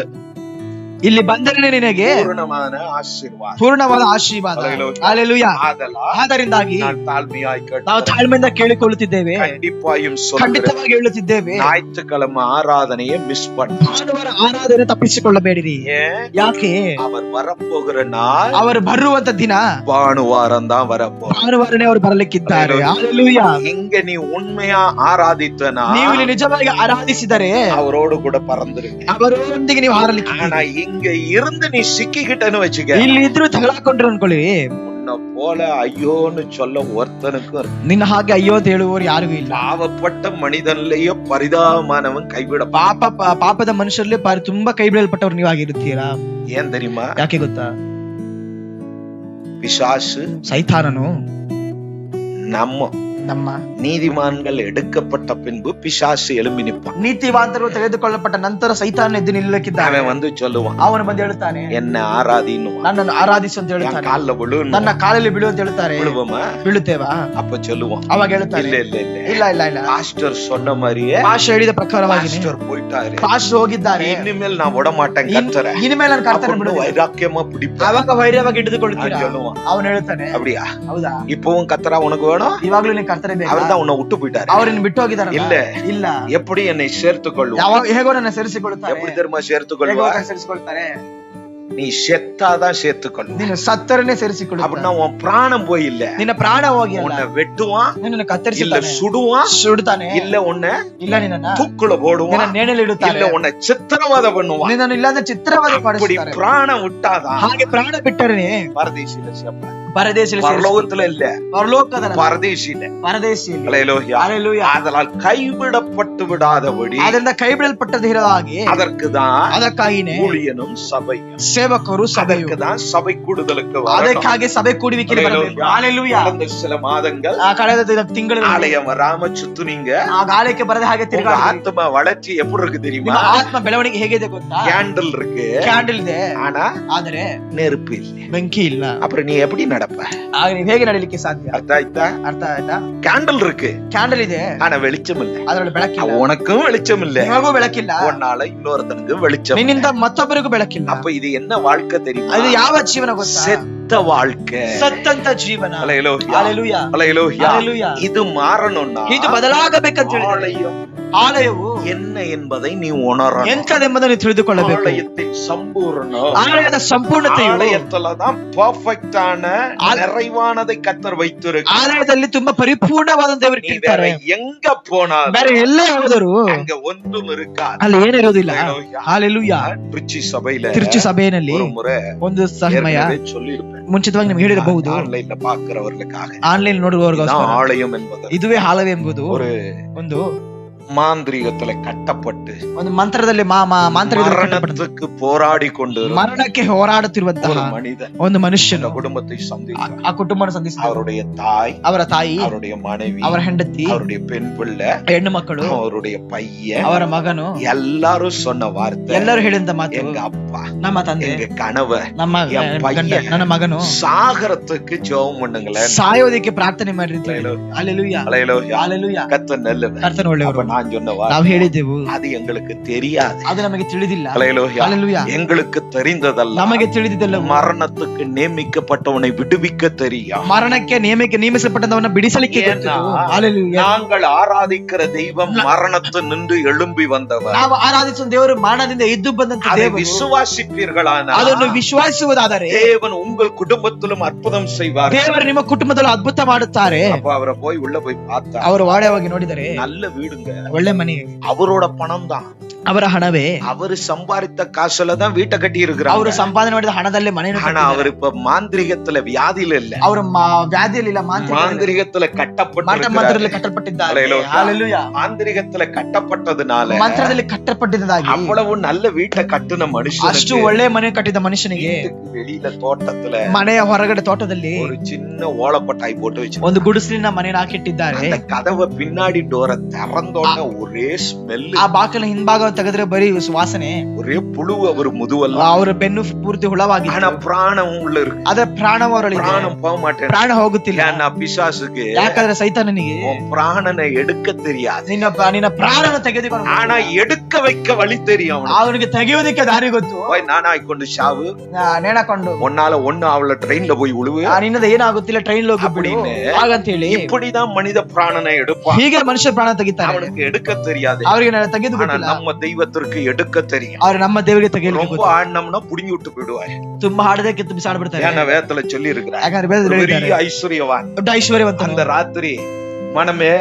Speaker 2: ಇಲ್ಲಿ ಬಂದರೆ ನಿನಗೆ
Speaker 1: ಪೂರ್ಣವಾದ ಆಶೀರ್ವಾದ,
Speaker 2: ಪೂರ್ಣವಾದ ಆಶೀರ್ವಾದ. ಹಲ್ಲೆಲೂಯಾ. ಆದ್ದರಿಂದಾಗಿ ನಾವು ತಾಳ್ಮೆಯಿಂದ ಕೇಳಿಕೊಳ್ಳುತ್ತಿದ್ದೇವೆ, ಖಂಡಿತವಾಗಿ ಹೇಳುತ್ತಿದ್ದೇವೆ,
Speaker 1: ஞாயிற்றுக்கிழமை ஆராதனையை மிஸ் பண்ண,
Speaker 2: ಭಾನುವಾರ ಆರಾಧನೆ ತಪ್ಪಿಸಿಕೊಳ್ಳಬೇಡಿರಿ. ಯಾಕೆ?
Speaker 1: அவர் வரப்போகிற நாள்,
Speaker 2: ಅವರು ಬರುವಂತ ದಿನ
Speaker 1: ಭಾನುವಾரம் தான் வரப்போ,
Speaker 2: ಭಾನುವಾರನೇ ಅವರು ಬರಲಿಕ್ಕಿದ್ದಾರೆ. ಹಲ್ಲೆಲೂಯಾ.
Speaker 1: இங்க நீ உண்மையா ஆராதித்தனா,
Speaker 2: ನೀವು ಇಲ್ಲಿ ನಿಜವಾಗಿ ಆರಾಧಿಸಿದರೆ
Speaker 1: அவரோடு கூட பறந்துருங்க,
Speaker 2: ಅವರೊಂದಿಗೆ ನೀವು ಹಾರಲಿಕ್ಕೆ.
Speaker 1: ஆனா இங்க இருந்து நீ சிக்கிக்கிட்டன்னு வச்சுக்க,
Speaker 2: ಇಲ್ಲಿ ಇದ್ರು ತಗಲಾಕೊಂಡ್ರು ಅನ್ಕೊಳ್ಳಿ,
Speaker 1: உன்னை போல ஐயோன்னு சொல்ல ஒருத்தனுக்கும்
Speaker 2: ನಿನ್ನ ಹಾಗೆ ಅಯ್ಯೋ ಅಂತ ಹೇಳುವವರು ಯಾರಿಗೂ ಇಲ್ಲ.
Speaker 1: பாவப்பட்ட மனிதன்லயோ பரிதாபமானவன் கைவிட,
Speaker 2: ಪಾಪದ ಮನುಷ್ಯರಲ್ಲಿ ತುಂಬಾ ಕೈ ಬಿಡಲ್ಪಟ್ಟವ್ರು ನೀವಾಗಿರುತ್ತೀರಾ.
Speaker 1: ஏன் தெரியுமா?
Speaker 2: ಯಾಕೆ ಗೊತ್ತಾ?
Speaker 1: பிசாசு,
Speaker 2: ಸೈತಾನನು ನಮ್ಮ
Speaker 1: நீதிமான்கள் எடுக்கப்பட்ட பின்பு பிசாசு எழும்பி நிற்பான்.
Speaker 2: ನೀತಿವಂತರು ತೆಗೆದುಕೊಳ್ಳப்பட்ட ನಂತರ ಸೈತಾನ ಎದ್ದು ನಿಲ್ಲಕ್ಕಿದ್ದಾನೆ.
Speaker 1: அவன் வந்து சொல்லுவான்,
Speaker 2: ಅವನು ಬಂದು ಹೇಳುತ್ತಾನೆ,
Speaker 1: என்ன ಆರಾಧಿನು,
Speaker 2: ನನ್ನನ್ನು ಆರಾಧಿಸು ಅಂತ ಹೇಳ್ತಾನೆ,
Speaker 1: ಕಾಲ ಬಿಡು,
Speaker 2: ನನ್ನ ಕಾಲಲ್ಲಿ ಬೀಳು ಅಂತ ಹೇಳ್ತಾರೆ. ಬೀಳುತ್ತೇವಾ?
Speaker 1: அப்ப சொல்லுவான்,
Speaker 2: ಅವಾಗ ಹೇಳ್ತಾನೆ, ಇಲ್ಲ
Speaker 1: பாஸ்டர் சொன்ன மாதிரியே,
Speaker 2: ಪಾಸ್ಟರ್ ಹೇಳಿದ ಪ್ರಕಾರವಾಗಿ
Speaker 1: பாஸ்டர் போயிட்டாரு,
Speaker 2: ಪಾಸ್ಟರ್ ಹೋಗಿದ್ದಾರೆ,
Speaker 1: ಇನ್ಮೇಲೆ ನಾ ಓಡ ಮಾಟೇನ್ ಕರ್ತರೆ,
Speaker 2: ಇನ್ಮೇಲೆ ನಾನು ಕರ್ತನೆ ಬಿಡು,
Speaker 1: ವೈರಾಗ್ಯಮ பிடிப்ப,
Speaker 2: ಅವಾಗ ವೈರವಾಗಿ ಹಿಡಿದುಕೊಳ್ಳುತ್ತೀರಾ. ಅವನು ಹೇಳ್ತಾನೆ,
Speaker 1: அப்படியா?
Speaker 2: ಹೌದಾ?
Speaker 1: இப்பவும் கத்தரா உனக்கு வேணும்,
Speaker 2: ಇವಾಗ್ಲೂ ನೀನು ಕರ್ತನೆ ಬೇಕು.
Speaker 1: அவர்தான் உன்னை விட்டு போயிட்டாரு,
Speaker 2: ಅವರನ್ನು ಬಿಟ್ಟು ಹೋಗಿದ್ದಾರೆ. ಇಲ್ಲ
Speaker 1: எப்படி என்னை சேர்த்துக்கொள்ளும்,
Speaker 2: ಹೇಗೋ ನನ್ನ ಸೇರಿಸಿಕೊಳ್ಳುತ್ತಾರೆ.
Speaker 1: எப்படி தெரியுமா சேர்த்துக்கொள்ளுவா?
Speaker 2: ಸೇರಿಸಿಕೊಳ್ತಾರೆ.
Speaker 1: நீ செத்தாதான் சேர்த்துக்கொள்ளும்,
Speaker 2: ನೀನು ಸತ್ತರನೆ ಸೇರಿಸಿಕೊಳ್ಳು.
Speaker 1: அப்படின்னா உன் பிராணம் போய் இல்ல,
Speaker 2: ನಿನ್ನ ಪ್ರಾಣ ಹೋಗಿ
Speaker 1: உன்னை வெட்டுவான்,
Speaker 2: ನಿನ್ನನ್ನು ಕತ್ತರಿಸಿ,
Speaker 1: இல்ல
Speaker 2: ಸುಡುತ್ತಾನೆ,
Speaker 1: இல்ல உன்னை
Speaker 2: ಇಲ್ಲ ನಿನ್ನನ್ನ
Speaker 1: தூக்குல போடுவான்,
Speaker 2: ನಿನ್ನ ನೇಣಲ್ಲಿ ಇಡುತ್ತಾನೆ,
Speaker 1: இல்ல உன்னை சித்திரவதை பண்ணுவான்.
Speaker 2: ನಿನ್ನನ್ನು ಇಲ್ಲದ ಚಿತ್ರವಾದ
Speaker 1: அப்படி பிராணம் விட்டாதான்,
Speaker 2: ಹಾಗೆ ಪ್ರಾಣ ಬಿಟ್ಟರೆ
Speaker 1: பரதேசில சேர்ப்பான்.
Speaker 2: பரதேசில,
Speaker 1: பரலோகத்துல இல்ல,
Speaker 2: பரலோகದ
Speaker 1: பரதேசில,
Speaker 2: ಪರದೇಶಿಯಲ್ಲಿ.
Speaker 1: ஹல்லேலூயா,
Speaker 2: ஹல்லேலூயா.
Speaker 1: அதனால் கைவிடப்பட்டு விடாதபடி,
Speaker 2: ಅದರಿಂದ ಕೈಬಿಡಲ್ಪಟ್ಟದಿರಲಾಗಿ,
Speaker 1: அதற்காகினே ஊழியனும் சபையும்,
Speaker 2: ಸೇವಕರು ಸಭೆಯು,
Speaker 1: அதற்குதான் சபை கூடுதலுக்கு வரணும்.
Speaker 2: ಅದಕ್ಕಾಗಿ ಸಭೆ ಕೂಡುವಿಕೆ ಬರಬೇಕು. ಹಲ್ಲೇಲೂಯಾ.
Speaker 1: கடந்த சில மாதங்கள்
Speaker 2: ಕಳೆದ ತಿಂಗಳು
Speaker 1: ஆலயம் வராம சுத்துனீங்க,
Speaker 2: ಆಲಯಕ್ಕೆ ಬರದೆ ಹಾಗೆ ತಿರುಗಾಡಿ.
Speaker 1: ஆத்மா வளர்ச்சி எப்படி இருக்கு தெரியுமா?
Speaker 2: ಆತ್ಮ ಬೆಳವಣಿಗೆ ಹೇಗಿದೆ ಗೊತ್ತಾ?
Speaker 1: கேண்டில் இருக்கு,
Speaker 2: ಕ್ಯಾಂಡಲ್ ಇದೆ,
Speaker 1: ஆனா
Speaker 2: ಆದರೆ
Speaker 1: நெருப்பு இல்ல,
Speaker 2: ಬೆಂಕಿ ಇಲ್ಲ.
Speaker 1: அப்புறம் நீ எப்படி நடப்ப?
Speaker 2: ಆಗ ನೀವು ಹೇಗೆ ನಡೀಲಿಕ್ಕೆ ಸಾಧ್ಯ?
Speaker 1: ಅರ್ಥ ಆಯ್ತಾ? கேண்டில் இருக்கு,
Speaker 2: ಕ್ಯಾಂಡಲ್ ಇದೆ,
Speaker 1: ஆனா வெளிச்சம் இல்ல.
Speaker 2: ಅದರಲ್ಲಿ ಬೆಳಕಿಲ್ಲ.
Speaker 1: உனக்கும் வெளிச்சம் இல்ல,
Speaker 2: ನಿಮಗೂ ಬೆಳಕಿಲ್ಲ.
Speaker 1: உன்னால இன்னொருத்தனுக்கு வெளிச்சம்,
Speaker 2: ನಿನ್ನಿಂದ ಮತ್ತೊಬ್ಬರಿಗೂ ಬೆಳಕಿಲ್ಲ.
Speaker 1: அப்ப இது என்ன வாழ்க்கை தெரியுமா?
Speaker 2: ಅದು ಯಾವ ಜೀವನ ಗೊತ್ತಾ?
Speaker 1: செத்த வாழ்க்கை,
Speaker 2: ಸತ್ತಂತ ಜೀವನ.
Speaker 1: ஹல்லேலூயா,
Speaker 2: ஹல்லேலூயா,
Speaker 1: ஹல்லேலூயா.
Speaker 2: ஹல்லேலூயா.
Speaker 1: இது மாறணும்னா,
Speaker 2: ಇದು ಬದಲಾಗಬೇಕಂತ ಹೇಳಿದ್ರೆ, ಆಲಯವು
Speaker 1: என்ன என்பதை நீ உணரணும்.
Speaker 2: ಎಂತದೆಂಬುದನ್ನು ತಿಳಿದುಕೊಳ್ಳಬೇಕು.
Speaker 1: ஆலயத்தின் சம்பூர்ணம்,
Speaker 2: ಆಲಯದ ಸಂಪೂರ್ಣತೆಯು
Speaker 1: ஆலயத்துலதான் பெர்ஃபெக்ட் ஆன நிறைவானதை கர்த்தர் வைத்திருக்கிறார்.
Speaker 2: ಆಲಯದಲ್ಲಿ ತುಂಬಾ ಪರಿಪೂರ್ಣವಾದ ದೇವರು
Speaker 1: நீ வேற
Speaker 2: ಇಟ್ಟಿರ್ತಾರೆ.
Speaker 1: எங்க போனாலும்
Speaker 2: ಬೇರೆ ಎಲ್ಲೇ ಹೋದರೂ
Speaker 1: அங்க ஒன்றும் இருக்காது.
Speaker 2: ಅಲ್ಲಿ ಏನಿರೋದಿಲ್ಲ. ಹಾಲೆಲೂಯಾ.
Speaker 1: திருச்சி சபையில
Speaker 2: ತಿರುಚಿ ಸಭೆಯಲ್ಲಿ
Speaker 1: ஒரு முறை
Speaker 2: ಒಂದು ಸಮಯ
Speaker 1: சொல்லியிருப்பேன்,
Speaker 2: ಮುಂಚಿತವಾಗಿ ನಿಮ್ಗೆ ಹೇಳಿರಬಹುದು.
Speaker 1: ஆன்லைன்ல பாக்குறவர்களுக்காக
Speaker 2: ಆನ್ಲೈನ್ ನೋಡುವವರಿಗೋಸ್ಕರ
Speaker 1: ஆலயம் என்பது
Speaker 2: ಇದುವೇ ಆಲಯ ಎಂಬುದು ಒಂದು
Speaker 1: மாந்திரீகத்துல கட்டப்பட்டு
Speaker 2: ಒಂದು ಮಂತ್ರದಲ್ಲಿ
Speaker 1: மரணத்துக்கு போராடி கொண்டு
Speaker 2: ಮರಣಕ್ಕೆ ಹೋರಾಡುತ್ತಿರುವಂತಹ
Speaker 1: ஒரு மனிதன்,
Speaker 2: ಒಂದು ಮನುಷ್ಯನು
Speaker 1: குடும்பத்தை சந்தித்தார்.
Speaker 2: ಆ ಕುಟುಂಬನ ಸಂಧಿಸಿದ
Speaker 1: அவருடைய தாய்,
Speaker 2: ಅವರ ತಾಯಿ,
Speaker 1: அவருடைய மனைவி,
Speaker 2: ಅವರ ಹೆಂಡತಿ,
Speaker 1: அவருடைய பெண் பிள்ளை,
Speaker 2: ಹೆಣ್ಣು ಮಕ್ಕಳು,
Speaker 1: அவருடைய பையன்,
Speaker 2: ಅವರ ಮಗನು,
Speaker 1: எல்லாரும் சொன்ன வார்த்தை,
Speaker 2: ಎಲ್ಲರೂ ಹೇಳಿದ ಮಾತು,
Speaker 1: எங்க அப்பா,
Speaker 2: ನಮ್ಮ ತಂದೆ,
Speaker 1: எங்க கணவர்,
Speaker 2: ನಮ್ಮ ಗಂಡ, ನನ್ನ ಮಗನು
Speaker 1: சாகரத்துக்கு ஜெபம் பண்ணுங்களேன்,
Speaker 2: ಸಾಯೋದಕ್ಕೆ ಪ್ರಾರ್ಥನೆ ಮಾಡ್ರಿ ಅಂತ ಹೇಳಿ. Hallelujah, hallelujah.
Speaker 1: கர்த்தர் நல்லவர்.
Speaker 2: ಕರ್ತನ ಒಳ್ಳೆಯವರು.
Speaker 1: நான் சொன்ன
Speaker 2: ನಾವು
Speaker 1: வார்த்தை
Speaker 2: ಹೇಳಿದೆವು,
Speaker 1: அது எங்களுக்கு தெரியாது,
Speaker 2: ಅದು ನಮಗೆ ತಿಳಿದಿಲ್ಲ.
Speaker 1: ஹல்லேலூயா. எங்களுக்கு தெரிந்ததல்ல,
Speaker 2: ನಮಗೆ ತಿಳಿದಿದ್ದಲ್ಲ.
Speaker 1: மரணத்துக்கு நியமிக்கப்பட்டவனை விடுவிக்க தெரியும்.
Speaker 2: ಮರಣಕ್ಕೆ ನೇಮಿಸಲ್ಪಟ್ಟವನ್ನ ಬಿಡಿಸಲಿಕ್ಕೆ ಗೊತ್ತು. ಹಲ್ಲೆಲೂಯಾ.
Speaker 1: நாங்கள் ஆராதிக்கிற தெய்வம் மரணத்து நின்று எழும்பி வந்தவர்.
Speaker 2: ನಾವು ಆರಾಧಿಸುವ ದೇವರು ಮರಣದಿಂದ ಎದ್ದು ಬಂದಂತ
Speaker 1: அதை
Speaker 2: ದೇವರು.
Speaker 1: விசுவாசிப்பீர்களானால்
Speaker 2: ಅದನ್ನು ವಿಶ್ವಾಸಿಸುವುದಾದರೆ
Speaker 1: தேவன் உங்கள் குடும்பத்திலும் அற்புதம் செய்வார்.
Speaker 2: ದೇವರು ನಿಮ್ಮ ಕುಟುಂಬದಲ್ಲಿ ಅದ್ಭುತ ಮಾಡುತ್ತಾರೆ.
Speaker 1: அப்ப அவரை போய் உள்ள போய் பார்த்தா
Speaker 2: ಅವರು ವಾಡವಾಗಿ ನೋಡಿದರೆ
Speaker 1: நல்ல வீடுங்க,
Speaker 2: ಒಳ್ಳೆ ಮನೆ,
Speaker 1: அவரோட பணம் தான்,
Speaker 2: ಅವರ ಹಣವೇ,
Speaker 1: அவரு சம்பாதித்த காசுல தான் வீட்டை கட்டி
Speaker 2: ಅವರು
Speaker 1: இருக்கிறார்.
Speaker 2: ಸಂಪಾದನೆ ಮಾಡಿದ ಹಣದಲ್ಲೇ ಮನೆಯನ್ನು
Speaker 1: ஆனா அவர் இப்ப மாந்திரிகத்துல வியாதியில இல்ல,
Speaker 2: ಅವರು ವ್ಯಾಧಿಯಲ್ಲಿಲ್ಲ,
Speaker 1: மாந்திரிகத்துல
Speaker 2: ಮಂತ್ರದಲ್ಲಿ
Speaker 1: கட்டப்பட்டு
Speaker 2: ಕಟ್ಟಲ್ಪಟ್ಟಿದ್ದಾರೆ. ಹಲ್ಲೆಲೂಯಾ.
Speaker 1: மாந்திரிகத்துல கட்டப்பட்டதுனால
Speaker 2: ಮಂತ್ರದಲ್ಲಿ ಕಟ್ಟಲ್ಪಟ್ಟಿದ್ದಾಗಿ
Speaker 1: அவ்வளவு நல்ல வீட்டை கட்டுன
Speaker 2: ಅಷ್ಟು
Speaker 1: மனுஷன்
Speaker 2: ಒಳ್ಳೆ ಮನೆ ಕಟ್ಟಿದ ಮನುಷ್ಯನಿಗೆ
Speaker 1: வெளியில தோட்டத்துல
Speaker 2: ಮನೆಯ ಹೊರಗಡೆ ತೋಟದಲ್ಲಿ
Speaker 1: ஒரு சின்ன ஓலப்பட்டாய் போட்டு வச்சு
Speaker 2: ಒಂದು ಗುಡಿಸಲಿನ ಮನೆಯನ್ನು ಹಾಕಿಟ್ಟಿದ್ದಾರೆ.
Speaker 1: அந்த கதவை பின்னாடி டோர திறந்தோட ஒரே ஸ்மெல்,
Speaker 2: ಆ ಬಾಗಿಲ ಹಿಂಭಾಗ ತೆಗೆದ್ರೆ ಬರೀ ವಾಸನೆ,
Speaker 1: ஒரே புழு அவர் முதுவல்ல,
Speaker 2: ಅವರ ಬೆನ್ನು ಪೂರ್ತಿ ಹುಳವಾಗಿ,
Speaker 1: ஆனா பிராணம் உள்ள இருக்கு,
Speaker 2: ಅದ ಪ್ರಾಣ ಅವರೊಳಗೆ,
Speaker 1: பிராணம் போக மாட்டேன்,
Speaker 2: ಪ್ರಾಣ ಹೋಗುತ್ತಿಲ್ಲ.
Speaker 1: ஏன்னா பிசாசுக்கு
Speaker 2: ಯಾಕಂದ್ರೆ ಸೈತಾನನಿಗೆ
Speaker 1: உன் பிராணனை எடுக்க தெரியாது,
Speaker 2: ನಿನ್ನ ಪ್ರಾಣನ ತೆಗೆದುಕೊಂಡು,
Speaker 1: ஆனா எடுக்க வைக்க வழி தெரியும் அவனுக்கு.
Speaker 2: ಅವನಿಗೆ ತೆಗೆಯುವುದಕ್ಕೆ ದಾರಿ ಗೊತ್ತು.
Speaker 1: போய் நானாய்ಕೊಂಡು சாவு,
Speaker 2: ನೇಣಕೊಂಡು
Speaker 1: ஒன்னால ஒண்ணு அவள ட்ரெயின்ல போய் உழுவு,
Speaker 2: ನಿನ್ನದ ಏನಾಗುತ್ತಿಲ್ಲ, ಟ್ರೈನ್ ಹೋಗಿ
Speaker 1: அப்படின்னு
Speaker 2: ಹಾಗಂತ ಹೇಳಿ
Speaker 1: இப்படிதான் மனித பிராணனை எடுப்பான்.
Speaker 2: ಹೀಗೆ ಮನುಷ್ಯ ಪ್ರಾಣ ತೆಗಿತಾರೆ.
Speaker 1: அவனுக்கு எடுக்க தெரியாது,
Speaker 2: ಅವರಿಗೆ ತೆಗೆದು
Speaker 1: ஆனா நம்ம தெய்வத்திற்கு எடுக்க தெரியும்.
Speaker 2: ಅವ್ರು ನಮ್ಮ ದೇವರಿಗೆ ತೆಗೆಯಲಿಕ್ಕೆ
Speaker 1: ரொம்ப
Speaker 2: ಗೊತ್ತು.
Speaker 1: ஆடினோம்னா புடுங்கி விட்டு போயிடுவார்.
Speaker 2: ತುಂಬಾ ಹಾಡದಕ್ಕೆ ಬಿಸಾಡ್ಬಿಡ್ತಾರೆ.
Speaker 1: ஏன்னா வேதத்துல சொல்லி இருக்கிறார்,
Speaker 2: ಯಾಕಂದ್ರೆ ವೇದದಲ್ಲಿ ಹೇಳಿದ್ದಾರೆ,
Speaker 1: பெரிய ஐஸ்வர்யவான்
Speaker 2: ದೊಡ್ಡ ಐಶ್ವರ್ಯವಂತ
Speaker 1: அந்த ராத்திரி மனமே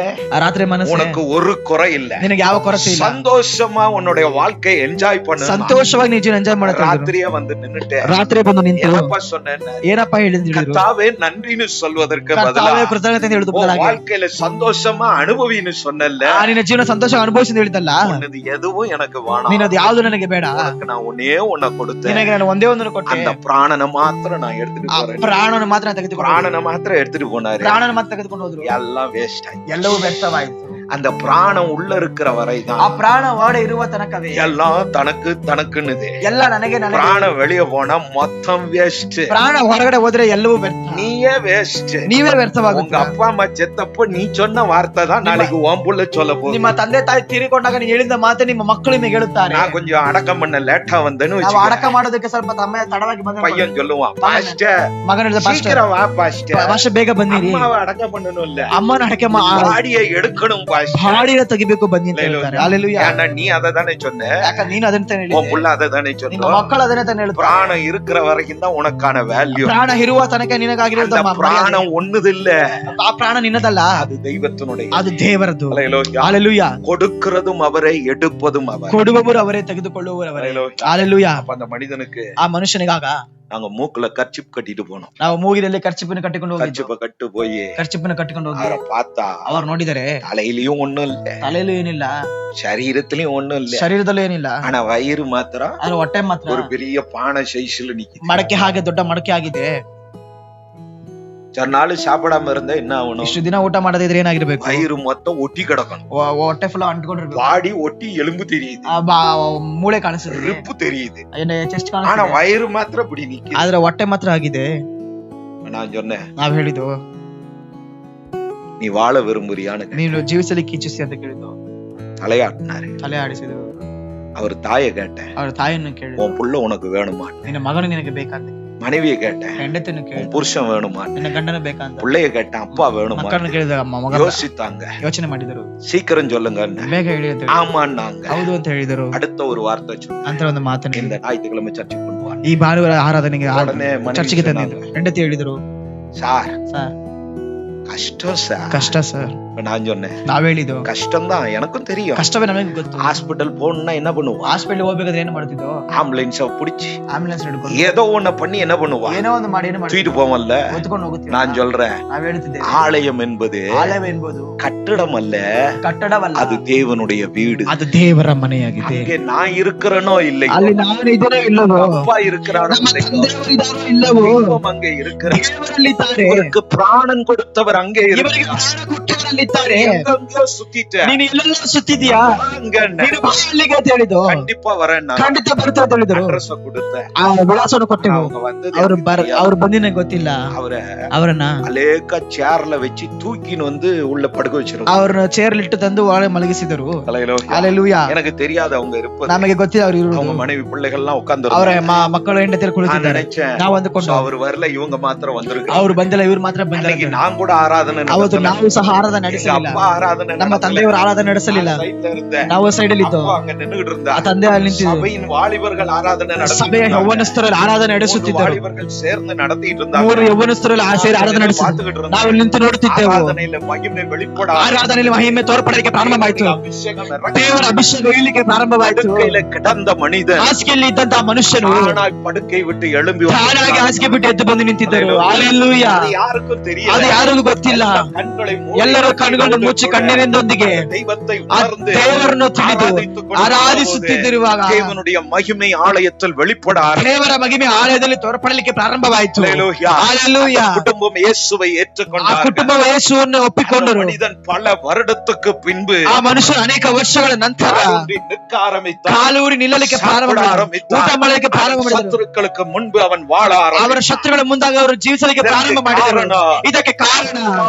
Speaker 2: ರಾತ್ರಿ ಮನಸ್ಸು
Speaker 1: உனக்கு ஒரு குறை இல்ல,
Speaker 2: ನಿನಗೆ ಯಾವ ಕೊರತೆ ಇಲ್ಲ,
Speaker 1: சந்தோஷமா உன்னுடைய வாழ்க்கையை என்ஜாய் பண்ணு,
Speaker 2: ಸಂತೋಷವಾಗಿ ನೀನು ಎಂಜಾಯ್ ಮಾಡ್ತಾ
Speaker 1: ராத்திரியே வந்து நின்னுட்டே
Speaker 2: ರಾತ್ರಿ ಬಂದು ನಿಂತು
Speaker 1: என்னப்பா சொன்னேன்,
Speaker 2: ಏನಪ್ಪಾ ಹೇಳಿದ್ರು,
Speaker 1: கர்த்தாவே நன்றின்னு சொல்வதற்கு பதிலா
Speaker 2: ಕೃತಜ್ಞತೆ ಹೇಳುದು
Speaker 1: வாழ்க்கையில சந்தோஷமா அனுபவின்னு சொன்னல்ல,
Speaker 2: ನಿನ್ನ ಜೀವನ ಸಂತೋಷ ಅನುಭವಿಸಿ ಹೇಳಿದಲ್ಲ,
Speaker 1: உன்னது எதுவும் எனக்கு வேணாம்,
Speaker 2: ನೀನದು ಯಾವ್ದು ನನಗೆ ಬೇಡ,
Speaker 1: உனக்கு நான் ஒன்னே ஒன்ன கொடுத்தேன்,
Speaker 2: ನಿನಗೆ ನಾನು ಒಂದೇ ಒಂದನ್ನು ಕೊಟ್ಟೆ,
Speaker 1: அந்த பிராணனை மாத்திரம் நான் எடுத்துட்டு போறேன்,
Speaker 2: ಪ್ರಾಣನ ಮಾತ್ರ ತೆಗೆದುಕೊಂಡು,
Speaker 1: பிராணனை மாத்திரம் எடுத்துட்டு போனாரு,
Speaker 2: ಪ್ರಾಣನ ಮಾತ್ರ ತೆಗೆದುಕೊಂಡು ಹೋದ್ರು,
Speaker 1: எல்லாம் வேஸ்ட் ஆயி,
Speaker 2: ಎಲ್ಲವೂ ವ್ಯರ್ಥವಾಯಿತು.
Speaker 1: அந்த பிராணம் உள்ள இருக்கிற வரைதான்,
Speaker 2: ಆ ಪ್ರಾಣ ಒಡೆ ಇರುವ ತನಕವೇ
Speaker 1: எல்லாம் தனக்கு தனக்குன்னுது,
Speaker 2: ಎಲ್ಲ ನನಗೆ
Speaker 1: பிராணம் வெளியே போனா மொத்தம் வேஸ்ட்,
Speaker 2: ಪ್ರಾಣ ಹೊರಗಡೆ ಹೋದ್ರೆ ಎಲ್ಲವೂ ವ್ಯರ್ಥ,
Speaker 1: நீயே வேஸ்ட்,
Speaker 2: ನೀವೇ ವ್ಯರ್ಥವಾಗುತ್ತೆ.
Speaker 1: உங்க அப்பா அம்மா செத்தப்ப நீ சொன்ன வார்த்தை தான் நாளைக்கு உன் புள்ள சொல்ல போகுது.
Speaker 2: ನಿಮ್ಮ ತಂದೆ ತಾಯಿ ತೀರಿಕೊಂಡಾಗ ನೀವು ಹೇಳಿದ ಮಾತು ನಿಮ್ಮ ಮಕ್ಕಳು ನಿಮಗೆ ಹೇಳುತ್ತಾರೆ.
Speaker 1: நான் கொஞ்சம் அடக்கம் பண்ண லேட்டா வந்தேன்னு
Speaker 2: ನಾವು ಅಡಕ ಮಾಡೋದಕ್ಕೆ ಸ್ವಲ್ಪ ತಡವಾಗಿ ಬಂದ
Speaker 1: பையன் சொல்லுவான், பாஸ்டர்
Speaker 2: ಮಗನ ಹೇಳಿದ ಪಾಸ್ಟರ್
Speaker 1: சீக்கிரம் வா பாஸ்டர்,
Speaker 2: ಭಾಷೆ ಬೇಗ ಬನ್ನಿರಿ,
Speaker 1: அம்மாவை அடக்கம் பண்ணணும் இல்ல,
Speaker 2: ಅಮ್ಮನ ಅಡಕೆ
Speaker 1: பாடியை எடுக்கணும் பாஸ்டர்,
Speaker 2: ಹಾಡಿನ ತೆಗಿಬೇಕು ಬನ್ನಿ ಅಂತ ಹೇಳ್ತಾರೆ. ಹಲ್ಲೆಲೂಯಾ.
Speaker 1: ஏன்னா நீ அதை தானே சொன்ன,
Speaker 2: ಯಾಕಂದ್ರೆ ನೀನು ಅದನ್ನ ತಾನೇ
Speaker 1: உன்
Speaker 2: ಹೇಳಿದೆ,
Speaker 1: புள்ள அதை தானே
Speaker 2: ನಿಮ್ಮ
Speaker 1: சொன்ன,
Speaker 2: ಮಕ್ಕಳು ಅದನ್ನೇ ತಾನೇ ಹೇಳ್ತಾರೆ.
Speaker 1: பிராணம் இருக்கிற வரைக்கும் தான் உனக்கான வேல்யூ,
Speaker 2: ಪ್ರಾಣ ಇರುವ ತನಕ ನಿನಗಾಗಿರೋದು
Speaker 1: அந்த பிராணம் ஒண்ணுது இல்ல,
Speaker 2: ಆ ಪ್ರಾಣ ನಿನ್ನದಲ್ಲ,
Speaker 1: அது தெய்வத்தினுடைய,
Speaker 2: ಅದು ದೇವರದ್ದು.
Speaker 1: ஹல்லேலூயா.
Speaker 2: ಹಲ್ಲೆಲೂಯಾ.
Speaker 1: கொடுக்கிறதும் அவரே, எடுப்பதும் அவர்,
Speaker 2: ಕೊಡುವವರು ಅವರೇ, ತೆಗೆದುಕೊಳ್ಳುವವರು ಅವರೇ.
Speaker 1: ஹல்லேலூயா.
Speaker 2: ಹಲ್ಲೆಲೂಯಾ.
Speaker 1: அப்ப அந்த மனிதனுக்கு
Speaker 2: ಆ ಮನುಷ್ಯನಿಗಾಗ
Speaker 1: நாங்க மூக்குல கர்ச்சிப் கட்டிட்டு போனோம்,
Speaker 2: ನಾವು ಮೂಗಿನಲ್ಲಿ ಕರ್ಚಿಪ್ಪನ್ನು ಕಟ್ಟಿಕೊಂಡು ಹೋಗಿದ್ದು,
Speaker 1: கர்ச்சிப்ப கட்டு போய்
Speaker 2: ಕರ್ಚಿಪ್ಪನ್ನು ಕಟ್ಟಿಕೊಂಡು ಹೋಗಿ
Speaker 1: அவரை பார்த்தா
Speaker 2: ಅವ್ರು ನೋಡಿದರೆ
Speaker 1: தலையிலயும் ஒண்ணும் இல்ல,
Speaker 2: ತಲೆಯಲ್ಲೂ ಏನಿಲ್ಲ,
Speaker 1: சரீரத்திலயும் ஒண்ணும் இல்ல,
Speaker 2: ಶರೀರದಲ್ಲೂ ಏನಿಲ್ಲ,
Speaker 1: ஆனா வயிறு மாத்திரம்
Speaker 2: ಆದ್ರೆ ಹೊಟ್ಟೆ ಮಾತ್ರ
Speaker 1: ஒரு பெரிய பானை சைஸ்ல நிக்குது.
Speaker 2: ಮಡಕೆ ಹಾಗೆ ದೊಡ್ಡ ಮಡಕೆ ಆಗಿದೆ.
Speaker 1: சில நாள் சாப்பிடாம இருந்தா என்ன ஆகணும்,
Speaker 2: ಇಷ್ಟು ದಿನ ಊಟ ಮಾಡದಿದ್ರೆ ಏನಾಗಿರ್ಬೇಕು,
Speaker 1: வயிறு மொத்தம் ஒட்டி கிடக்கணும்,
Speaker 2: ಹೊಟ್ಟೆ ಫುಲ್ ಅಂಟ್ಕೊಂಡಿರ್ಬೇಕು,
Speaker 1: பாடி ஒட்டி எலும்பு தெரியுது,
Speaker 2: ಮೂಳೆ ಕಾಣಿಸುತ್ತೆ,
Speaker 1: ரிப்பு தெரியுது,
Speaker 2: ಚೆಸ್ಟ್
Speaker 1: ஆனா
Speaker 2: ಕಾಣಿಸುತ್ತೆ,
Speaker 1: வயிறு மாத்திரம் இப்படி நிக்குது.
Speaker 2: ಆದ್ರೆ ಹೊಟ್ಟೆ ಮಾತ್ರ ಆಗಿದೆ.
Speaker 1: நான் சொன்னேன்,
Speaker 2: ನಾವ್ ಹೇಳಿದ್ದು
Speaker 1: நீ வாழ விரும்புறியான்னு
Speaker 2: ನೀನು ಜೀವಿಸಲಿಕ್ಕೆ ಇಚ್ಛಿಸಿ ಅಂತ ಕೇಳಿದ್ದು,
Speaker 1: தலையாட்டினாரு,
Speaker 2: ತಲೆ ಆಡಿಸಿದ್ರು.
Speaker 1: அவர் தாயை கேட்டேன்,
Speaker 2: ಅವ್ರ ತಾಯಿಯನ್ನು ಕೇಳಿ,
Speaker 1: உன் புள்ள உனக்கு வேணுமா,
Speaker 2: ನಿನ್ನ ಮಗನು ನಿನಗೆ ಬೇಕಂತ.
Speaker 1: மனைவியை கேட்டேன்,
Speaker 2: ಹೆಂಡತಿಯನ್ನು
Speaker 1: உன்
Speaker 2: ಕೇಳಿದೆ,
Speaker 1: புருஷன் வேணுமா?
Speaker 2: ನಿನ್ನ ಗಂಡನ ಬೇಕಂತ.
Speaker 1: பிள்ளைய கேட்டேன், அப்பா வேணுமா?
Speaker 2: ಮಕ್ಕಳನ್ನು ಕೇಳಿದಾಗ ಮಗ
Speaker 1: யோசித்தாங்க,
Speaker 2: ಯೋಚನೆ ಮಾಡಿದರು,
Speaker 1: சீக்கிரம் சொல்லுங்க.
Speaker 2: ಬೇಗ ಹೇಳಿ ಅಂತ ಹೇಳಿ.
Speaker 1: ஆமான்னாங்க.
Speaker 2: ಹೌದು ಅಂತ ಹೇಳಿದರು.
Speaker 1: அடுத்த ஒரு வார்த்தை சொன்னாங்க,
Speaker 2: ಅಂತ ಒಂದು ಮಾತನ್ನು
Speaker 1: இந்த ஞாயிற்றுக்கிழமை சர்ச்சுக்கு கொண்டு வா.
Speaker 2: ಈ ಭಾನುವಾರ ಆರಾಧನೆಗೆ
Speaker 1: உடனே மனைவி
Speaker 2: ಚರ್ಚಿಗೆ
Speaker 1: சொன்னாங்க,
Speaker 2: ತಂದಿದ್ರು. ಹೆಂಡತಿ ಹೇಳಿದರು,
Speaker 1: சார்
Speaker 2: ಸರ್
Speaker 1: கஷ்டம் சார்.
Speaker 2: ಕಷ್ಟ ಸರ್.
Speaker 1: நான் சொன்னேன்,
Speaker 2: ನಾವ್ ಹೇಳಿದ್ದು
Speaker 1: கஷ்டம் தான், எனக்கும் தெரியும்.
Speaker 2: ಕಷ್ಟವೇ ನಮಗೆ ಗೊತ್ತು.
Speaker 1: ஹாஸ்பிட்டல் போகணும்னா என்ன பண்ணுவோம்?
Speaker 2: ಹಾಸ್ಪಿಟಲ್ ಹೋಗ್ಬೇಕಾದ್ರೆ ಏನು ಮಾಡ್ತಿದ್ದೋ,
Speaker 1: ஆம்புலன்ஸ் புடிச்சு
Speaker 2: ಆಂಬುಲೆನ್ಸ್ ಹಿಡ್ಕೊಂಡು
Speaker 1: ஏதோ ஒண்ண பண்ணி என்ன பண்ணுவா,
Speaker 2: ಏನೋ ಒಂದು ಮಾಡಿ ಏನು ಮಾಡಿ
Speaker 1: தூக்கிட்டு போவோம்ல.
Speaker 2: ಹೊತ್ಕೊಂಡು ಹೋಗುತ್ತೀವಿ.
Speaker 1: நான் சொல்றேன்,
Speaker 2: ನಾವ್ ಹೇಳ್ತಿದ್ದೇವೆ,
Speaker 1: ஆலயம் என்பது
Speaker 2: ಆಲಯ ಎಂಬುದು
Speaker 1: கட்டடம் அல்ல,
Speaker 2: ಕಟ್ಟಡವಲ್ಲ,
Speaker 1: அது தேவனுடைய வீடு.
Speaker 2: ಅದು ದೇವರ ಮನೆಯಾಗಿದೆ.
Speaker 1: அங்கே நான் இருக்கிறனோ இல்லை,
Speaker 2: ಅಲ್ಲಿ ನಾನು ಇದರೋ ಇಲ್ಲವೋ,
Speaker 1: அப்பா இருக்கிறாரோ
Speaker 2: ನಮ್ಮ
Speaker 1: இல்லையோ,
Speaker 2: ತಂದೆಯವರು ಇದ್ದಾರೋ ಇಲ್ಲವೋ,
Speaker 1: தெய்வம் அங்கே இருக்கிறார்.
Speaker 2: ದೇವರಲ್ಲಿದ್ದಾರೆ.
Speaker 1: இவருக்கு பிராணன் கொடுத்தவர் அங்கே
Speaker 2: ಇವರಿಗೆ
Speaker 1: இருக்கிறார்.
Speaker 2: ಪ್ರಾಣ ಕೊಟ್ಟವರಲ್ಲಿದ್ದಾರೆ.
Speaker 1: எங்கெங்கோ சுத்திட்ட,
Speaker 2: ನೀನು ಎಲ್ಲೆಲ್ಲ ಸುತ್ತಿದ್ಯಾ, ನೀನು ಬಾ ಅಲ್ಲಿಗೆ ಅಂತ ಹೇಳಿದ್ದು.
Speaker 1: கண்டிப்பா வரேன்,
Speaker 2: ಖಂಡಿತ ಬರ್ತಾ ಅಂತ ಹೇಳಿದ್ರು.
Speaker 1: அட்ரஸ் கொடுத்தேன்.
Speaker 2: ಆ ವಿಳಾಸವನ್ನು ಕೊಟ್ಟೆವು.
Speaker 1: அவங்க வந்தது
Speaker 2: ಅವ್ರು
Speaker 1: எனக்கு தெரியாது.
Speaker 2: ಅವ್ರು ಬಂದಿನ ಗೊತ್ತಿಲ್ಲ. ಅವರನ್ನ
Speaker 1: அலேக்க சேர்ல வச்சு தூக்கின்னு வந்து உள்ள படுக்க வச்சிருக்காங்க.
Speaker 2: ಅವ್ರನ್ನ ಚೇರ್ಲಿಟ್ಟು ತಂದು ಒಳಗೆ ಮಲಗಿಸಿದರು.
Speaker 1: ஹல்லேலூயா.
Speaker 2: ಹಲ್ಲೆಲೂಯಾ.
Speaker 1: எனக்கு தெரியாது அவங்க இருப்பது.
Speaker 2: ನಮಗೆ ಗೊತ್ತಿಲ್ಲ ಅವರು
Speaker 1: அவங்க
Speaker 2: ಇರುವುದು.
Speaker 1: மனைவி பிள்ளைகள் எல்லாம்
Speaker 2: ಅವರ
Speaker 1: உட்கார்ந்து
Speaker 2: ಮಕ್ಕಳು ಹೆಂಡತಿಯರು
Speaker 1: நான்
Speaker 2: ಕುಳಿತಿದ್ದಾರೆ.
Speaker 1: நினைச்சேன்,
Speaker 2: ನಾವು ಅಂದುಕೊಂಡು
Speaker 1: அவர் வரல, இவங்க மாத்திரம் வந்திருக்காங்க.
Speaker 2: ಅವ್ರು ಬಂದಿಲ್ಲ, ಇವ್ರು ಮಾತ್ರ
Speaker 1: அன்னைக்கு
Speaker 2: ಬಂದಿಲ್ಲ.
Speaker 1: நான் கூட ஆராதனை
Speaker 2: ಅವತ್ತು
Speaker 1: நடத்தல.
Speaker 2: ನಾವು ಸಹ ಆರಾಧನೆ
Speaker 1: எங்க
Speaker 2: ನಡೆಸಲಿಲ್ಲ.
Speaker 1: அப்பா ஆராதனை
Speaker 2: ನಮ್ಮ
Speaker 1: நடத்தல.
Speaker 2: ತಂದೆಯವರು ಆರಾಧನೆ ನಡೆಸಲಿಲ್ಲ.
Speaker 1: நான் ಸೈಡ್ல இருந்தேன்.
Speaker 2: ನಾವು ಸೈಡ್ ಅಲ್ಲಿ ಇದ್ದು,
Speaker 1: அப்பா அங்க நின்னுகிட்டு இருந்தா.
Speaker 2: ಆ ತಂದೆ ಅಲ್ಲಿ ನಿಂತಿದ್ದು.
Speaker 1: சபையின் வாலிபர்கள் ஆராதனை
Speaker 2: ಸಭೆಯ
Speaker 1: நடத்திட்டு
Speaker 2: ಯೌವನಸ್ಥರಲ್ಲಿ ಆರಾಧನೆ ನಡೆಸುತ್ತಿದ್ದರು.
Speaker 1: வாலிபர்கள் சேர்ந்து நடத்திட்டு இருந்தாங்க.
Speaker 2: 3 ಯೌವನಸ್ಥರಲ್ಲಿ ಸೇರಿ ಆರಾಧನೆ ನಡೆಸಿದ್ರು.
Speaker 1: பார்த்துக்கிட்டு இருந்தோம்.
Speaker 2: ನಾವು ನಿಂತು ನೋಡುತ್ತಿದ್ದೆವು.
Speaker 1: ஆராதனையில மகிமை வெளிப்பட
Speaker 2: ಆರಾಧನೆಯಲ್ಲಿ ಮಹಿಮೆ ತೋರ್ಪಡಲಿಕ್ಕೆ ಪ್ರಾರಂಭವಾಯಿತು.
Speaker 1: அபிஷேகம்
Speaker 2: ದೇವರ ಅಭಿಷೇಕ ಇಳಿಲಿಕ್ಕೆ ಪ್ರಾರಂಭವಾಯಿತು.
Speaker 1: படுக்கையில கிடந்த மனிதன்
Speaker 2: ಹಾಸಿಗೆಯಲ್ಲಿ ಇದ್ದಂತಹ ಮನುಷ್ಯನು
Speaker 1: தானாய் படுக்கை விட்டு எழும்பி
Speaker 2: ತಾನಾಗಿ ಹಾಸಿಗೆ ಬಿಟ್ಟು ಎದ್ದು ಬಂದು ನಿಂತಿದ್ದರು. ಹಲ್ಲೆಲೂಯಾ.
Speaker 1: அது யாருக்கும் தெரியாது.
Speaker 2: ಅದು ಯಾರಿಗೂ ಗೊತ್ತಿಲ್ಲ.
Speaker 1: கண்களை மூடி
Speaker 2: ಎಲ್ಲರೂ ಕಣ್ಣುಗಳನ್ನು ಮುಚ್ಚಿ ಕಣ್ಣೀರಿಂದೊಂದಿಗೆ
Speaker 1: தெய்வத்தை
Speaker 2: ಆ
Speaker 1: உணர்ந்து
Speaker 2: ದೇವರನ್ನು ತಿಳಿದು ಆರಾಧಿಸುತ್ತಿರುವಾಗ
Speaker 1: தேவனுடைய மகிமை ஆலயத்தில் வெளிப்பட
Speaker 2: ದೇವರ ಮಹಿಮೆ ಆಲಯದಲ್ಲಿ ತೋರ್ಪಡಲಿಕ್ಕೆ ಪ್ರಾರಂಭವಾಯಿತು.
Speaker 1: ஹல்லேலூயா.
Speaker 2: ಹಲ್ಲೆಲೂಯಾ.
Speaker 1: குடும்பம் இயேசுவை
Speaker 2: ಆ
Speaker 1: ஏற்றுக்கொண்டார்கள்.
Speaker 2: ಕುಟುಂಬ ಯೇಸುವನ್ನು ಒಪ್ಪಿಕೊಂಡರು.
Speaker 1: மனிதன் பல வருடத்துக்கு பின்பு
Speaker 2: ಆ ಮನುಷ್ಯನು ಅನೇಕ ವರ್ಷಗಳ ನಂತರ
Speaker 1: காலூன்றி நிற்க ஆரம்பித்தான்.
Speaker 2: ಕಾಲೂರಿ ನಿಲ್ಲಲಿಕ್ಕೆ ಪ್ರಾರಂಭ ಮಾಡಿದರು. ಊಟ ಮಾಡಲಿಕ್ಕೆ ಪ್ರಾರಂಭ ಮಾಡಿದರು.
Speaker 1: சத்துருக்களுக்கு முன்பு அவன் வாழ
Speaker 2: ಅವರ ಶತ್ರುಗಳ ಮುಂದಾಗ ಅವರು ಜೀವಿಸಲಿಕ್ಕೆ ಪ್ರಾರಂಭ ಮಾಡಿದರು. ಇದಕ್ಕೆ ಕಾರಣ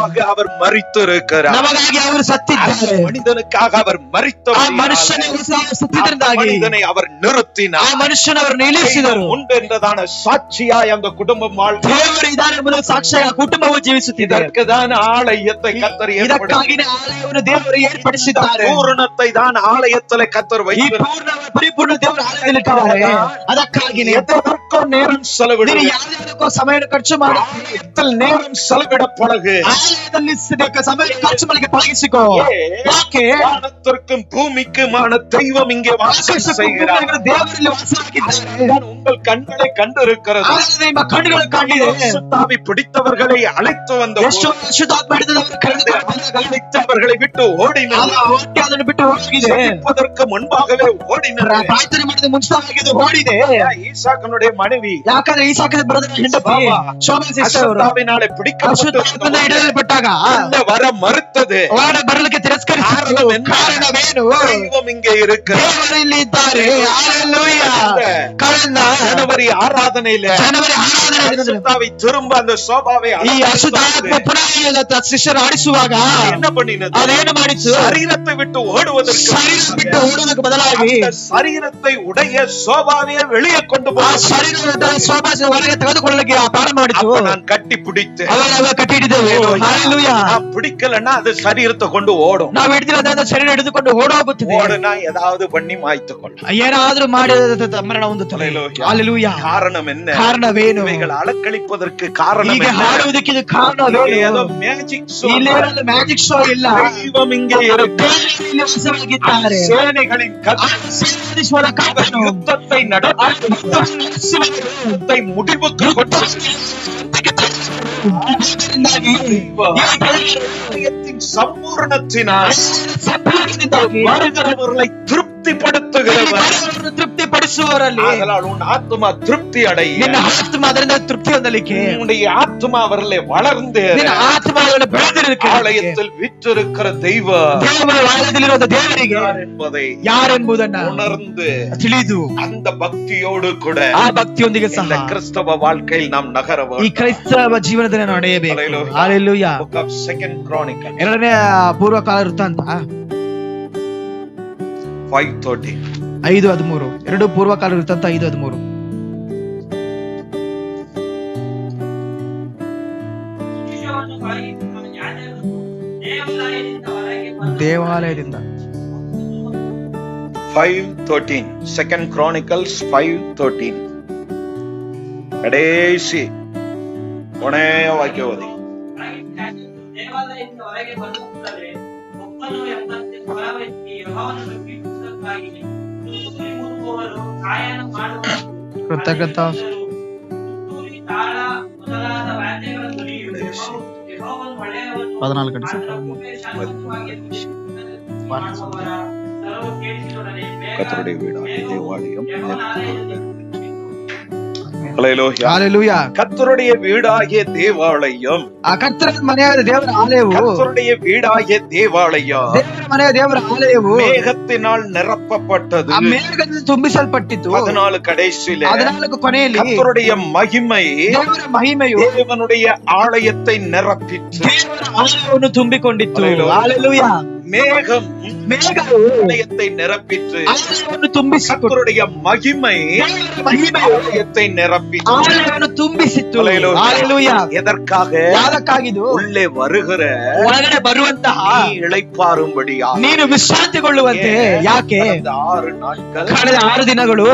Speaker 1: அவர் மரித்திருக்கிறார்.
Speaker 2: ನಮಗಾಗಿ ಅವರು ಸತ್ತಿದ್ದಾರೆ.
Speaker 1: மனிதனுக்காக அவர்
Speaker 2: ಆ ಮನುಷ್ಯನಿಗೋಸ್ಕರ ಸತ್ತಿದ್ದರಿಂದಾಗಿ
Speaker 1: மனிதனை அவர் நிறுத்தினார்.
Speaker 2: ಆ ಮನುಷ್ಯನವರು ನಿಲ್ಲಿಸಿದರು.
Speaker 1: உண்டென்றதான சாட்சியாய் அந்த குடும்பம் வாழ்ந்தது.
Speaker 2: ದೇವರು ಇದ್ದಾರೆ ಎಂಬುದರ ಸಾಕ್ಷಿಯಾಗಿ ಆ ಕುಟುಂಬವು ಜೀವಿಸುತ್ತಿದ್ದಾರೆ.
Speaker 1: இதற்குதான் ஆலயத்தை கர்த்தர்
Speaker 2: ಇದಕ್ಕಾಗಿಯೇ ಆಲಯವನ್ನು ದೇವರು ಏರ್ಪಡಿಸಿದ್ದಾರೆ.
Speaker 1: பூரணத்தை தான் ஆலயத்திலே கர்த்தர்
Speaker 2: ಈ
Speaker 1: வைத்திருக்கிறார்.
Speaker 2: ಪರಿಪೂರ್ಣ ದೇವರು ಆಲಯದಲ್ಲಿ ಇಟ್ಟಿದ್ದಾರೆ. ಅದಕ್ಕಾಗಿಯೇ
Speaker 1: எதற்கோ நேரம் செலவிடு.
Speaker 2: ನೀನು ಯಾವುದಕ್ಕೋ ಸಮಯ ಖರ್ಚು ಮಾಡಿ
Speaker 1: ஆலயத்தில் நேரம் செலவிட பழகு.
Speaker 2: ಆಲಯದಲ್ಲಿ ಸಮಯ ಖರ್ಚು ಮಾಡಲಿಕ್ಕೆ ಪಳಗಿಸಿಕೋ. ಯಾಕೆ?
Speaker 1: வானத்திற்கும் பூமிக்குமான தெய்வம் இங்கே வாசம் செய்கிறார்.
Speaker 2: ದೇವರಲ್ಲಿ ವಾಸವಾಗಿದ್ದಾರೆ.
Speaker 1: உங்கள் கண்களை கண்டிருக்கிறது.
Speaker 2: ನಿಮ್ಮ ಕಣ್ಣುಗಳು ಕಂಡಿದೆ.
Speaker 1: சுத்தாவி பிடித்தவர்களை அழைத்து வந்த
Speaker 2: ಎಷ್ಟು ಶುದ್ಧಾತ್ಮ ಹಿಡಿದವರು
Speaker 1: அழைத்தவர்களை விட்டு ஓடினார்.
Speaker 2: ಅದನ್ನು ಬಿಟ್ಟು ಹೋಗಿದೆ.
Speaker 1: அதற்கு முன்பாகவே ஓடினார்.
Speaker 2: ಪ್ರಾರ್ಥನೆ ಮಾಡಿದ ಮುಂಚಿತವಾಗಿ ಇದು ಓಡಿದೆ.
Speaker 1: ஈசாಕனுடைய மனைவி,
Speaker 2: ಯಾಕಂದ್ರೆ ಈಸಾಕನ ಬ್ರದರ್ ಹೆಂಡತಿ ಶೋಭಾ ಸಿಸ್ಟರ್ ಅವರು
Speaker 1: அசுத்தாவினாலே
Speaker 2: ಅಶುದ್ಧಾತ್ಮದಿಂದ ಹಿಡಿಯಲ್ಪಟ್ಟಾಗ
Speaker 1: வர மறுத்தது.
Speaker 2: ಹೊರ ಬರಲಿಕ್ಕೆ ತಿರಸ್ಕರಿಸಿದರು. ಕಾರಣವೇನು?
Speaker 1: தெய்வம் இங்கே இருக்கிறார்.
Speaker 2: ದೇವರು ಇಲ್ಲಿ ಇದ್ದಾರೆ. ಹಲ್ಲೆಲೂಯಾ. ಕಳೆದ
Speaker 1: ಜನವರಿ ಆರಾಧನೆயில அசுத்தாவை திரும்ப அந்த சோபாவை
Speaker 2: ಈ ಅಶುದ್ಧಾತ್ಮ ಪುನಃ ಶಿಷ್ಯರು ಆಡಿಸುವಾಗ
Speaker 1: என்ன பண்ணினது?
Speaker 2: ಅದೇನು ಮಾಡಿತು?
Speaker 1: சரீரத்தை விட்டு ஓடுவதற்கு
Speaker 2: ಶರೀರ ಬಿಟ್ಟು ಓಡುವುದಕ್ಕೆ ಬದಲಾಗಿ
Speaker 1: அந்த சரீரத்தை உடைய சோபாவையே வெளியே கொண்டு
Speaker 2: ಆ ಶರೀರದ ಶೋಭಾಸ ಹೊರಗೆ ತೆಗೆದುಕೊಳ್ಳಲಿಕ್ಕೆ ಪ್ರಾರಂಭ ಮಾಡಿತು.
Speaker 1: நான் கட்டி பிடித்து
Speaker 2: ಅವಾಗ ಕಟ್ಟಿ ಹಿಡಿದೆವು. ಹಲ್ಲೆಲೂಯಾ.
Speaker 1: நான் பிடிக்கலன்னா அது சரீரத்தை கொண்டு ஓடும்.
Speaker 2: ನಾವು ಹಿಡಿದಿರೋದ್ರಿಂದ ಶರೀರ ಹಿಡಿದುಕೊಂಡು ಓಡೋಗುತ್ತದೆ.
Speaker 1: ஓடுனா ஏதாவது பண்ணி மாய்த்துக்கொள்ள
Speaker 2: ಏನಾದ್ರೂ ಮಾಡಿ ಮರಣ ಹೊಂದುತ್ತದೆ. ಹಲ್ಲೆಲೂಯಾ.
Speaker 1: காரணம் என்ன?
Speaker 2: ಕಾರಣವೇನು?
Speaker 1: இவைகள் ಅಲಕ್ಕಳಿப்பதற்கு காரணம்
Speaker 2: ಈಗ
Speaker 1: என்ன?
Speaker 2: ಹಾಡುವುದಕ್ಕೆ ಇದು ಕಾರಣವೇನು?
Speaker 1: ஏதோ மேஜிக் ஷோ.
Speaker 2: ಇಲ್ಲಿ ಮ್ಯಾಜಿಕ್ ಶೋ ಇಲ್ಲ.
Speaker 1: தெய்வம் இங்கே இருக்கிறார்.
Speaker 2: ಇಲ್ಲಿ ವಾಸವಾಗಿದ್ದಾರೆ.
Speaker 1: சேனைகளின்
Speaker 2: ಸೇನಾಧೀಶ್ವರ ಕರ್ತನು
Speaker 1: யுத்தத்தை நடத்தி யுத்தத்தை முடிவுக்கு கொண்டு சம்பூர்ணத்தினால் வருகிறவர்களை திருப்திப்படுத்துகிறவர்.
Speaker 2: ತೃಪ್ತಿಪಡಿಸುವವರಲ್ಲಿ
Speaker 1: உன் ஆத்மா திருப்தி அடைய.
Speaker 2: ನಿನ್ನ ಆತ್ಮ ಅದರಿಂದ ತೃಪ್ತಿ ಹೊಂದಲಿಕ್ಕೆ
Speaker 1: உன்னுடைய ஆத்மா அவர்களை வளர்ந்து
Speaker 2: ನಿನ್ನ ಆತ್ಮ ಬೆಳೆದಿರಲಿಕ್ಕೆ
Speaker 1: ஆலயத்தில் விற்றிருக்கிற தெய்வம்
Speaker 2: ದೇವರ ಆಲಯದಲ್ಲಿರುವ ದೇವರಿಗೆ
Speaker 1: என்பதை
Speaker 2: ಯಾರೆಂಬುದನ್ನ
Speaker 1: உணர்ந்து
Speaker 2: ತಿಳಿದು
Speaker 1: அந்த பக்தியோடு கூட
Speaker 2: ಆ ಭಕ್ತಿಯೊಂದಿಗೆ ಸಹ
Speaker 1: இந்த கிறிஸ்தவ வாழ்க்கையில் நாம் நகர
Speaker 2: ಈ
Speaker 1: வேண்டும்.
Speaker 2: ಕ್ರೈಸ್ತವ ಜೀವನದಲ್ಲಿ ನಡೆಯಬೇಕು. Hallelujah.
Speaker 1: Book of Second Chronicle
Speaker 2: 2ನೇ ಪೂರ್ವಕಾಲ ವೃತ್ತಾಂತ
Speaker 1: 5:13.
Speaker 2: 5:13. 2 ಪೂರ್ವಕಾಲ ವೃತ್ತಾಂತ 5:13. ದೇವಾಲಯದಿಂದ
Speaker 1: 5:13 2 Chronicles 5:13 ಕಡೇಸಿ ಕೊನೆಯ ವಾಕ್ಯ ಓದಿ.
Speaker 3: ದೇವಾಲಯದಿಂದ ಹೊರಗೆ ಬಂದ ಕೂಡಲೇ ಒಬ್ಬನು ಎಂಬಂತೆ ಹೊರವೆತ್ತಿ ಯೆಹೋವನನ್ನು ಕೀರ್ತಿಸುವುದಕ್ಕಾಗಿ ತುತ್ತೂರಿ ಊದುವವರು, ಗಾಯನ ಮಾಡುವವರು,
Speaker 2: ಕೃತಜ್ಞತಾ
Speaker 3: ತುತ್ತೂರಿ, ತಾಳ ಮೊದಲಾದ ವಾದ್ಯಗಳ ಧ್ವನಿಯು ಯೆಹೋವನು ಒಳ್ಳೆಯವನು,
Speaker 2: 14
Speaker 3: ಆತನ ಕೃಪೆ ಶಾಶ್ವತವಾಗಿ ಮಾಡುವವರ ಸ್ವರವು ಕೇಳಿಸಿದೊಡನೆ
Speaker 1: கர்த்தருடைய வீடாகிய தேவாலயம்
Speaker 3: ಯೆಹೋವನ ಆಲಯದಲ್ಲಿ
Speaker 1: ஹல்லேலூயா.
Speaker 2: ஹalleluya.
Speaker 1: கர்த்தருடைய வீடாகிய தேவாலயம்,
Speaker 2: ಆ ಕರ್ತನ ಮನೆಯಾದ ದೇವರ ಆಲಯವು,
Speaker 1: கர்த்தருடைய வீடாகிய தேவாலயம்
Speaker 2: ದೇವರ ಮನೆಯ ದೇವರ ಆಲಯವು
Speaker 1: மேகத்தினால் நிரப்பப்பட்டது.
Speaker 2: ಆ ಮೇಘದಿಂದ ತುಂಬಿಸಲ್ಪಟ್ಟಿತು.
Speaker 1: 14 கடைசியில
Speaker 2: 14 ಕೊನೆಯಲ್ಲಿ
Speaker 1: கர்த்தருடைய மகிமை
Speaker 2: ದೇವರ ಮಹಿಮೆಯು
Speaker 1: தேவனுடைய ஆலயத்தை நிரப்பிற்று.
Speaker 2: ದೇವರ ಆಲಯವನ್ನು ತುಂಬಿಕೊಂಡಿತ್ತು.
Speaker 1: Hallelujah.
Speaker 2: ஹalleluya.
Speaker 1: மேகம்
Speaker 2: ಮೇಘವು
Speaker 1: ஆலயத்தை நிரப்பிற்று.
Speaker 2: ಆಲಯವನ್ನು ತುಂಬಿಸಿತು.
Speaker 1: கர்த்தருடைய மகிமை
Speaker 2: ದೇವರ ಮಹಿಮೆಯು
Speaker 1: ஆலயத்தை நிரப்பிற்று.
Speaker 2: ಆಲಯವನ್ನು ತುಂಬಿಸಿತು.
Speaker 1: Hallelujah.
Speaker 2: ஹalleluya.
Speaker 1: எதற்காக?
Speaker 2: ಯಾದಕ್ಕಾಗಿದು?
Speaker 1: உள்ளே வருகிற
Speaker 2: ಒಳಗಡೆ ಬರುವಂತಹ
Speaker 1: நீ இளைப்பாறும்படியா.
Speaker 2: ನೀನು ವಿಶ್ರಾಂತಿಗೊಳ್ಳುವಂತೆ. ಯಾಕೆ?
Speaker 1: கடந்த 6 நாட்கள்
Speaker 2: ಕಳೆದ 6 ದಿನಗಳು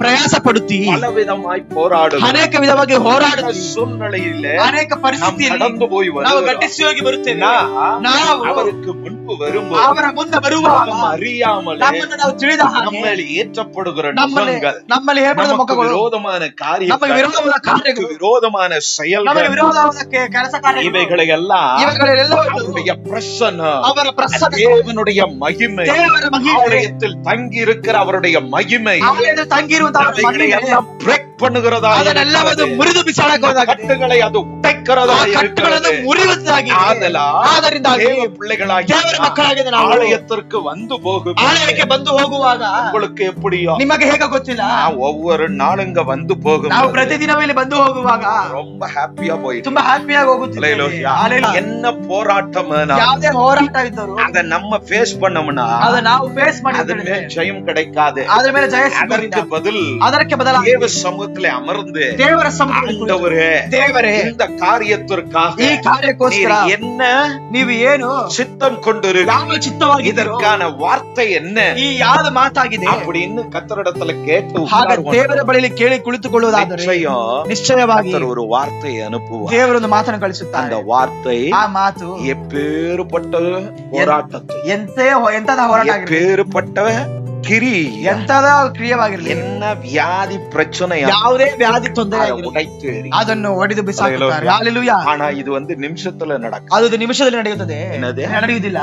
Speaker 2: ಪ್ರಯಾಸ ಪಡುತ್ತಿ,
Speaker 1: பலவிதமாய் போராடுகிறோம்.
Speaker 2: ಅನೇಕ ವಿಧವಾಗಿ ಹೋರಾಡುತ್ತಿ,
Speaker 1: சூழ்நிலையில
Speaker 2: ಅನೇಕ
Speaker 1: நாம்
Speaker 2: ಪರಿಸ್ಥಿತಿಯಲ್ಲಿ
Speaker 1: கடந்து போய்
Speaker 2: ನಾವು
Speaker 1: வருகிறோம்.
Speaker 2: ಗಟ್ಟಿಸಿ ಹೋಗಿ ಬರುತ್ತೇವೆ.
Speaker 1: நாம்
Speaker 2: ನಾವು
Speaker 1: அவருக்கு முன்பு வரும்போது
Speaker 2: ಅವರ ಮುಂದೆ ಬರುವಾಗ
Speaker 1: நாம் அறியாமலே
Speaker 2: ನಮ್ಮನ್ನು ನಾವು ತಿಳಿದ ಹಾಗೆ
Speaker 1: நம்மளை ஏற்றப்படுகிற
Speaker 2: ನಮ್ಮಲ್ಲಿ
Speaker 1: நுகங்கள்,
Speaker 2: ನಮ್ಮಲ್ಲಿ ಏರ್ಪಡಿದ
Speaker 1: நமக்கு
Speaker 2: ಮುಖಗಳು,
Speaker 1: விரோதமான
Speaker 2: ನಮಗೆ
Speaker 1: காரியங்கள்,
Speaker 2: ವಿರೋಧವಾದ
Speaker 1: நமக்கு
Speaker 2: ಕಾರ್ಯಗಳು,
Speaker 1: விரோதமான
Speaker 2: ನಮಗೆ
Speaker 1: செயல்கள்,
Speaker 2: ವಿರೋಧವಾದ ಕೆಲಸ ಕಾರ್ಯಗಳು,
Speaker 1: இவைகளை எல்லாம்
Speaker 2: ಇವುಗಳೆಲ್ಲವೂ
Speaker 1: அவருடைய பிரசன்னம்,
Speaker 2: ಅವರ ಪ್ರಸನ್ನ,
Speaker 1: தேவனுடைய மகிமை,
Speaker 2: ದೇವರ ಮಹಿಮೆ,
Speaker 1: ஆலயத்தில் தங்கி இருக்கிற அவருடைய மகிமை
Speaker 2: ಆಲಯದಲ್ಲಿ ತಂಗಿರುವಂತಹ ಅವರ
Speaker 1: அவைகளை
Speaker 2: ಮಹಿಮೆ,
Speaker 1: எல்லாம் பிரேக் பண்ணுகிறதா
Speaker 2: ಅದನ್ನೆಲ್ಲವನ್ನು ಮುರಿದು ಬಿಸಾಡಬಹುದಾಗಿದೆ.
Speaker 1: கட்டுகளை அது உடைக்கிறதா
Speaker 2: ಆ ಕಟ್ಟುಗಳನ್ನು
Speaker 1: இருக்கிறது.
Speaker 2: ಮುರಿಯುವುದಾಗಿದೆ.
Speaker 1: ஆதலால்
Speaker 2: ದೇವ
Speaker 1: பிள்ளைகளாகி
Speaker 2: ದೇವರ ಮಕ್ಕಳಾಗಿದ್ದ ನಾವು
Speaker 1: ஆலயத்திற்கு வந்து போகும்
Speaker 2: ಆಲಯಕ್ಕೆ ಬಂದು ಹೋಗುವಾಗ
Speaker 1: உங்களுக்கு எப்படியோ
Speaker 2: ನಿಮಗೆ ಹೇಗೆ ಗೊತ್ತಿಲ್ಲ,
Speaker 1: நான் ஒவ்வொரு நாளும் இங்க வந்து போகும்
Speaker 2: ನಾವು ಪ್ರತಿದಿನವೂ ಇಲ್ಲಿ ಬಂದು ಹೋಗುವಾಗ
Speaker 1: ரொம்ப ஹாப்பியா போயிட்டு
Speaker 2: ತುಂಬಾ ಹ್ಯಾಪಿಯಾಗಿ ಹೋಗುತ್ತಿದ್ದೇವೆ. Hallelujah.
Speaker 1: என்ன போராட்டம்
Speaker 2: ಯಾವುದೇ ಹೋರಾಟವಿದ್ದರೂ
Speaker 1: அத நம்ம ஃபேஸ் பண்ணோம்னா
Speaker 2: ಅದ ನಾವು ಫೇಸ್
Speaker 1: அது
Speaker 2: ಮಾಡಿದ್ರೆ
Speaker 1: மேல் ஜெயம் கிடைக்காது.
Speaker 2: ಅದರ ಮೇಲೆ ಜಯ
Speaker 1: அதற்கு
Speaker 2: ಸಿಗುವುದಿಲ್ಲ.
Speaker 1: பதில்
Speaker 2: ಅದಕ್ಕೆ ಬದಲಾಗಿ
Speaker 1: தேவ சமூகத்திலே அமர்ந்து
Speaker 2: ದೇವರ ಸಮ್ಮುಖದಲ್ಲಿ ಕುಳಿತು,
Speaker 1: ஆண்டவரே
Speaker 2: ದೇವರೇ
Speaker 1: இந்த காரியத்திற்காக
Speaker 2: ಈ ಕಾರ್ಯಕ್ಕೋಸ್ಕರ
Speaker 1: நீர் என்ன
Speaker 2: ನೀವು ಏನು
Speaker 1: சித்தம் கொண்டிரு,
Speaker 2: ಯಾವ ಚಿತ್ತವಾಗಿದ್ದೀರೋ,
Speaker 1: இதற்கான வார்த்தை என்ன
Speaker 2: ಈ ಯಾವ್ದು ಮಾತಾಗಿದೆ
Speaker 1: அப்படின்னு கர்த்தரிடத்துல கேட்டு
Speaker 2: ಹಾಗ
Speaker 1: உட்காருவோம்.
Speaker 2: ದೇವರ ಬಳಿಯಲ್ಲಿ ಕೇಳಿ ಕುಳಿತುಕೊಳ್ಳುವುದಾದರೆ
Speaker 1: நிச்சயம்
Speaker 2: ನಿಶ್ಚಯವಾಗಿ
Speaker 1: கர்த்தர் ஒரு வார்த்தையை அனுப்புவார்.
Speaker 2: ದೇವರೊಂದು ಮಾತನ್ನು ಕಳಿಸುತ್ತಾರೆ.
Speaker 1: அந்த வார்த்தை
Speaker 2: ಆ ಮಾತು
Speaker 1: எப்பேறுபட்ட போராட்டத்தை,
Speaker 2: ಎಂತದ ಹೋರಾಟ ಆಗಿರಲಿ,
Speaker 1: எப்பேறுபட்ட கிரி,
Speaker 2: ಎಂತದ ಕ್ರಿಯವಾಗಿರಲಿ,
Speaker 1: என்ன வியாதி பிரச்சனை
Speaker 2: ಯಾವುದೇ ವ್ಯಾಧಿ ತೊಂದರೆ ಆಗಿರಲಿ,
Speaker 1: உடைத்து எறி.
Speaker 2: ಅದನ್ನು ಒಡೆದು ಬಿಸಾಕುತ್ತಾರೆ.
Speaker 1: Hallelujah.
Speaker 2: Hallelujah.
Speaker 1: ஆனா இது நிமிஷத்துல நடக்கும்.
Speaker 2: ಅದು ನಿಮಿಷದಲ್ಲಿ ನಡೆಯುತ್ತದೆ.
Speaker 1: என்னது?
Speaker 2: ನಡೆಯುವುದಿಲ್ಲ.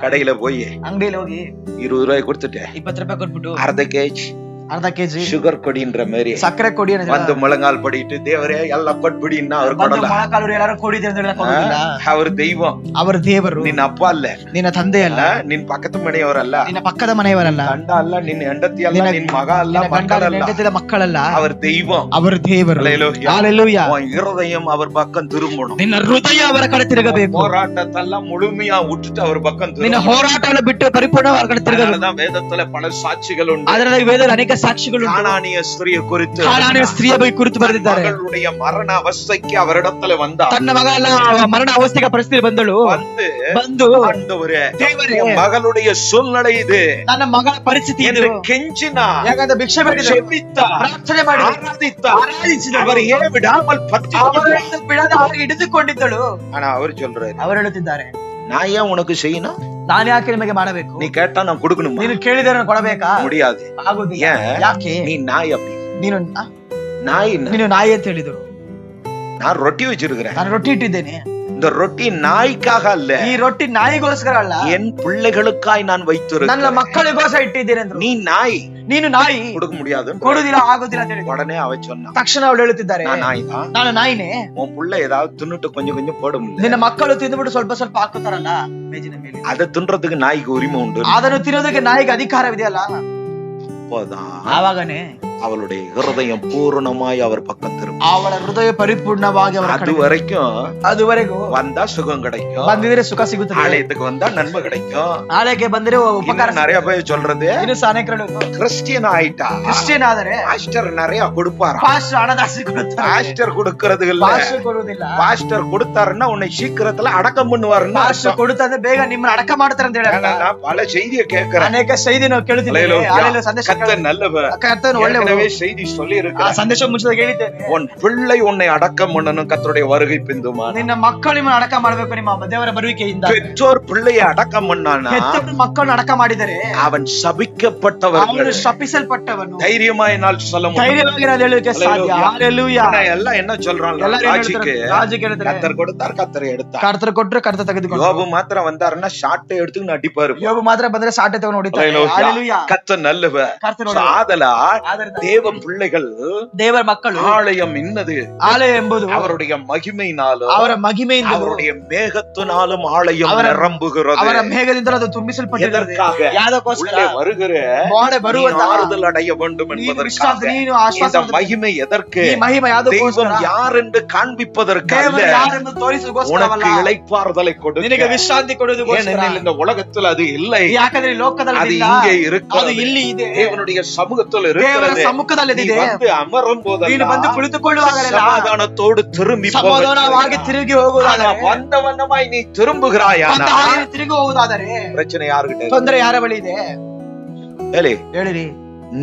Speaker 1: கடையில போய்
Speaker 2: ಅಂಗಡಿಯಲ್ಲಿ ಹೋಗಿ
Speaker 1: 20 ரூபாய் கொடுத்துட்டு
Speaker 2: 20 ರೂಪಾಯಿ ಕೊಟ್ಬಿಟ್ಟು
Speaker 1: அரை கேஜி
Speaker 2: ಅರ್ಧ ಕೆಜಿ
Speaker 1: சுகர் கொடின்ற மாதிரி
Speaker 2: ಸಕ್ಕರೆ ಕೊಡಿ ಅಂತ
Speaker 1: வந்து முழங்கால் படிட்டு தேவரே எல்லாம் ಕೊಟ್ಬಿಡಿன்னா அவர்
Speaker 2: ಬಂದು
Speaker 1: ಕೊಡಲ್ಲ.
Speaker 2: ಮೊಳಕಾಲೂರು ಎಲ್ಲರೂ ಕೊಡಿದೆ ಅಂತ ಹೇಳಕ್ ಹೋಗುದಿಲ್ಲ.
Speaker 1: அவர் தெய்வம்,
Speaker 2: ಅವರ ದೇವರು
Speaker 1: ನಿನ್ನ ಅಪ್ಪ ಅಲ್ಲ,
Speaker 2: ನಿನ್ನ ತಂದೆ ಅಲ್ಲ,
Speaker 1: ನಿನ್ ಪಕ್ಕದ ಮನೆಯವರಲ್ಲ,
Speaker 2: ನಿನ್ನ ಪಕ್ಕದ ಮನೆಯವರಲ್ಲ,
Speaker 1: ಗಂಡ ಅಲ್ಲ, ನಿನ್ನ ಹೆಂಡತಿ ಅಲ್ಲ,
Speaker 2: ನಿನ್ನ
Speaker 1: ನಿನ್ ಮಗ ಅಲ್ಲ,
Speaker 2: ನಿನ್ನ ಗಂಡ
Speaker 1: ಮಕ್ಕಳಲ್ಲ,
Speaker 2: ಹೆಂಡತಿಯ ಮಕ್ಕಳಲ್ಲ,
Speaker 1: அவர் தெய்வம்.
Speaker 2: ಅವರ ದೇವರು.
Speaker 1: Hallelujah.
Speaker 2: Hallelujah.
Speaker 1: உன் இருதயம் அவர் பக்கம் திரும்பணும்.
Speaker 2: ನಿನ್ನ ಹೃದಯ ಅವರ ಕಡೆ ತಿರುಗಬೇಕು.
Speaker 1: போராட்டத்தெல்லாம் முழுமையா விட்டுட்டு அவர் பக்கம்
Speaker 2: ನಿನ್ನ
Speaker 1: திரும்பணும்.
Speaker 2: ಹೋರಾಟವನ್ನು ಬಿಟ್ಟು ಪರಿಪೂರ್ಣ ಅವರ ಕಡೆ ತಿರುಗಬೇಕು.
Speaker 1: அதனாலதான் வேதத்துல பல சாட்சிகள் உண்டு.
Speaker 2: ಅದರಲ್ಲಿ ವೇದದಲ್ಲಿ ಅನೇಕ ಸಾಕ್ಷಿಗಳು ಉಂಟು.
Speaker 1: கானானிய ஸ்திரியை குறித்து,
Speaker 2: ಕಾನಾನಿಯ ಸ್ತ್ರೀಯ ಬಗ್ಗೆ ಕುರಿತು ಬರೆದಿದ್ದಾರೆ.
Speaker 1: மகளுடைய மரண அவஸ்தைக்கு அவரிடத்துல வந்தா,
Speaker 2: ತನ್ನ ಮಗನ ಮರಣ ಅವಸ್ಥೆಗೆ ಪರಿಸ್ಥಿತಿ ಬಂದಳು. ಬಂದು
Speaker 1: ஆண்டவரே,
Speaker 2: ದೇವರೇ,
Speaker 1: என் மகளுடைய சூழ்நிலை இது
Speaker 2: ನನ್ನ ಮಗಳ ಪರಿಸ್ಥಿತಿ ಇದು
Speaker 1: என்று கெஞ்சினா,
Speaker 2: ಯಾಕಂದ್ರೆ ಭಿಕ್ಷೆ ಬೇಡಿದಳು,
Speaker 1: ஜெபித்தா,
Speaker 2: ಪ್ರಾರ್ಥನೆ ಮಾಡಿ
Speaker 1: ஆராதித்தார். அவர் ஏன் விடாமல் பற்றி
Speaker 2: ಅವರನ್ನು ಬಿಡದ ಹಾಗೆ ಹಿಡಿದುಕೊಂಡಿದ್ದಳು.
Speaker 1: ஆனா அவர் சொல்றாரு,
Speaker 2: ಅವರು ಹೇಳುತ್ತಿದ್ದಾರೆ,
Speaker 1: நான் ஏன் உனக்கு செய்யணும்?
Speaker 2: ನಾನು ಯಾಕೆ ನಿಮಗೆ ಮಾಡಬೇಕು?
Speaker 1: நீ கேட்டா நான் கொடுக்கணுமா?
Speaker 2: ನೀನು ಕೇಳಿದರೆ ನಾನು ಕೊಡಬೇಕಾ?
Speaker 1: முடியாது.
Speaker 2: ಆಗುದಿಲ್ಲ.
Speaker 1: ஏன்?
Speaker 2: ಯಾಕೆ?
Speaker 1: நீ நாய். அப்படி
Speaker 2: ನೀನು
Speaker 1: நாய்?
Speaker 2: ನೀನು ನಾಯಿ ಅಂತ ಹೇಳಿದರು.
Speaker 1: நான் ரொட்டி வச்சிருக்கிறேன்.
Speaker 2: ನಾನು ರೊಟ್ಟಿ ಇಟ್ಟಿದ್ದೇನೆ.
Speaker 1: இந்த ரொட்டி நாய்க்காக அல்ல,
Speaker 2: ಈ ರೊಟ್ಟಿ ನಾಯಿಗೋಸ್ಕರ ಅಲ್ಲ,
Speaker 1: என் பிள்ளைகளுக்காய் நான்
Speaker 2: ನನ್ನ
Speaker 1: வைத்திருக்கிறேன்.
Speaker 2: ಮಕ್ಕಳಿಗೋಸ್ಕರ ಇಟ್ಟಿದ್ದೇನೆ ಅಂದ್ರು.
Speaker 1: நீ நாய்,
Speaker 2: ನೀನು ನಾಯಿ,
Speaker 1: கொடுக்க முடியாது.
Speaker 2: ಕೊಡುದಿಲ್ಲ, ಆಗುದಿಲ್ಲ ಅಂತ ಹೇಳಿದ್ರು.
Speaker 1: உடனே அவ சொன்னா,
Speaker 2: ತಕ್ಷಣ ಅವಳು ಹೇಳುತ್ತಿದ್ದಾರೆ,
Speaker 1: நான் நாய் தான்.
Speaker 2: ನಾನು ನಾಯಿನೇ.
Speaker 1: உன் புள்ள ஏதாவது தின்னுட்டு கொஞ்சம் கொஞ்சம் போடும்,
Speaker 2: ನಿನ್ನ ಮಕ್ಕಳು ತಿಂದುಬಿಟ್ಟು ಸ್ವಲ್ಪ ಸ್ವಲ್ಪ ಹಾಕುತ್ತಾರಲ್ಲ ಮೇಜಿನ ಮೇಲೆ,
Speaker 1: அதை தின்றதுக்கு நாய்க்கு உரிமை உண்டு.
Speaker 2: ಅದನ್ನು ತಿನ್ನೋದಕ್ಕೆ ನಾಯಿಗೆ ಅಧಿಕಾರವಿದೆಯಲ್ಲ.
Speaker 1: அப்போதான்
Speaker 2: ಆವಾಗನೇ
Speaker 1: அவளுடைய இருதயம் பூரணமாய் அவர் பக்கம் திரும்பும்.
Speaker 2: ಅವಳ ಹೃದಯ ಪರಿಪೂರ್ಣವಾಗಿ ಅವರ
Speaker 1: அது வரைக்கும்
Speaker 2: ಅದುವರೆಗೂ
Speaker 1: வந்தா சுகம் கிடைக்கும்,
Speaker 2: ಬಂದಿದ್ರೆ ಸುಖ ಸಿಗುತ್ತದೆ,
Speaker 1: ஆலயத்துக்கு வந்தா நன்மை கிடைக்கும்.
Speaker 2: ಆಲಯಕ್ಕೆ ಬಂದರೆ ಉಪಕಾರ.
Speaker 1: இன்னும் நிறைய பேர் சொல்றது
Speaker 2: ಇನ್ನು ಅನೇಕರು
Speaker 1: கிறிஸ்டியன் ஆயிட்டா
Speaker 2: ಕ್ರಿಶ್ಚಿಯನ್ ಆದರೆ
Speaker 1: பாஸ்டர் நிறைய கொடுப்பாரா?
Speaker 2: ಪಾಸ್ಟರ್ ಹಣದಾಸಿ ಕೊಡುತ್ತಾರೆ,
Speaker 1: பாஸ்டர் கொடுக்கறது இல்ல.
Speaker 2: ಪಾಸ್ಟರ್ ಕೊಡುವುದಿಲ್ಲ.
Speaker 1: பாஸ்டர் கொடுத்தாருன்னா உன்னை சீக்கிரத்துல அடக்கம் பண்ணுவாருன்னு
Speaker 2: ಪಾಸ್ಟರ್ ಕೊಡುತ್ತಂದ್ರೆ ಬೇಗ ನಿಮ್ಮನ್ನ ಅಡಕ ಮಾಡ್ತಾರೆ ಅಂತ ಹೇಳಿ.
Speaker 1: நான் பல செய்தியை கேட்கிறேன்,
Speaker 2: ಅನೇಕ செய்தி ನಾವು ಕೇಳುತ್ತಿದ್ದೇವೆ. ಆಲೆಲೂಯಾ, ಸಂದೇಶ
Speaker 1: கர்த்தர் நல்லவர்.
Speaker 2: ಕರ್ತನು ಒಳ್ಳೆಯವರು.
Speaker 1: ஏற்கனவே செய்தி சொல்லி
Speaker 2: ಆ
Speaker 1: இருக்கிறேன்,
Speaker 2: ಸಂದೇಶ ಮುಂಚಿತವಾಗಿ ಹೇಳಿದ್ದೇನೆ.
Speaker 1: உன் பிள்ளை உன்னை அடக்கம் பண்ணணும் கர்த்தருடைய வருகை பிந்துமா.
Speaker 2: ನಿನ್ನ ಮಕ್ಕಳು ನಿಮ್ಮನ್ನು ಅಡಕ ಮಾಡಬೇಕು ನಿಮ್ಮ ದೇವರ ಬರುವಿಕೆಯಿಂದ.
Speaker 1: பெற்றோர் பிள்ளையை அடக்கம் பண்ணானா
Speaker 2: ಹೆತ್ತವರು ಮಕ್ಕಳನ್ನು ಅಡಕ ಮಾಡಿದರೆ
Speaker 1: அவன் சபிக்கப்பட்டவன்.
Speaker 2: ಅವನು ಶಪಿಸಲ್ಪಟ್ಟವನು.
Speaker 1: தைரியமா என்னால் சொல்ல முடியும்.
Speaker 2: ಧೈರ್ಯವಾಗಿ ನಾನು ಹೇಳಲಿಕ್ಕೆ ಸಾಧ್ಯ. ಹalleluya.
Speaker 1: ஆனா எல்லாம் என்ன சொல்றாங்க,
Speaker 2: ಎಲ್ಲರೂ
Speaker 1: ராஜிக்கு
Speaker 2: ಹೇಳ್ತಾರೆ
Speaker 1: கர்த்தர் கொடுத்தார், கர்த்தர் எடுத்தார்.
Speaker 2: ಕರ್ತರು ಕೊಟ್ಟರೆ ಕರ್ತರು ತೆಗೆದುಕೊಂಡು.
Speaker 1: யோபு மாத்திரம் வந்தாருன்னா ஷாட்டை எடுத்து நடிப்பாரு.
Speaker 2: ಯೋಬು ಮಾತ್ರ ಬಂದ್ರೆ ಸಾಟೆ ತಗೊಂಡು ಹೊಡಿತಾರೆ. ಹalleluya.
Speaker 1: கர்த்தர் நல்லவர்.
Speaker 2: ಕರ್ತರು
Speaker 1: ஆதலால்
Speaker 2: ಆದ್ದರಿಂದ
Speaker 1: தேவ பிள்ளைகள்
Speaker 2: ದೇವರ ಮಕ್ಕಳು
Speaker 1: ஆலயம் இன்னது
Speaker 2: ಆಲಯ ಎಂಬುದು
Speaker 1: அவருடைய மகிமையினாலும்
Speaker 2: ಅವರ ಮಹಿಮೆಯಿಂದ
Speaker 1: அவருடைய மேகத்தினாலும் ஆலயம் நிரம்புகிறது.
Speaker 2: ಅವರ ಮೇಘದಿಂದಲೂ ಅದು ತುಂಬಿಸಲ್ಪಟ್ಟಿರುತ್ತದೆ.
Speaker 1: எதற்காக?
Speaker 2: ಯಾದಕ್ಕೋಸ್ಕರ
Speaker 1: உள்ளே வருகிற
Speaker 2: ಬಾಡೆ ಬರುವಂತ
Speaker 1: நீ ஆறுதல் அடைய வேண்டும் என்பதற்காக.
Speaker 2: ನೀನು
Speaker 1: இந்த
Speaker 2: ಆಶ್ವಾಸ
Speaker 1: மகிமை எதற்கு?
Speaker 2: ಈ ಮಹಿಮೆ ಯಾದಕ್ಕೋಸ್ಕರ,
Speaker 1: தெய்வம் யார் என்று காண்பிப்பதற்கு அல்ல,
Speaker 2: ದೇವರು ಯಾರೆಂದು ತೋರಿಸುವುದಕ್ಕೋಸ್ಕರವಲ್ಲ,
Speaker 1: உனக்கு இளைப்பாறுதலை கொடுக்க.
Speaker 2: ನಿನಗೆ ವಿಶ್ರಾಂತಿ ಕೊಡುವುದಕ್ಕೋಸ್ಕರ.
Speaker 1: ஏனெனில் இந்த உலகத்தில் அது இல்லை,
Speaker 2: ಯಾಕಂದ್ರೆ ಈ ಲೋಕದಲ್ಲಿ
Speaker 1: அது
Speaker 2: ಇಲ್ಲ,
Speaker 1: இங்கே
Speaker 2: ಅದು
Speaker 1: இருக்கிறது.
Speaker 2: ಇಲ್ಲಿ ಇದೆ.
Speaker 1: தேவனுடைய சமூகத்தில்
Speaker 2: ದೇವರ
Speaker 1: இருக்கிறது.
Speaker 2: ಸಮ್ಮುಖದಲ್ಲಿ
Speaker 1: நீ
Speaker 2: ಇದೆ.
Speaker 1: வந்து அமரும்
Speaker 2: ನೀನು
Speaker 1: போதெல்லாம்
Speaker 2: ಬಂದು ಕುಳಿತುಕೊಳ್ಳುವಾಗಲೆಲ್ಲ
Speaker 1: சமாதானத்தோடு திரும்பி
Speaker 2: ಸಮಾಧಾನವಾಗಿ ತಿರುಗಿ ಹೋಗುವುದಾದರೆ,
Speaker 1: வந்த வண்ணமாய் நீ திரும்புகிறாயா?
Speaker 2: ಅಂತ ಹಾಗೆ ತಿರುಗಿ ಹೋಗುವುದಾದರೆ
Speaker 1: பிரச்சனை யாருகிட்ட?
Speaker 2: ತೊಂದರೆ ಯಾರ ಬಳಿ ಇದೆ
Speaker 1: ಹೇಳಿ,
Speaker 2: ಹೇಳಿರಿ.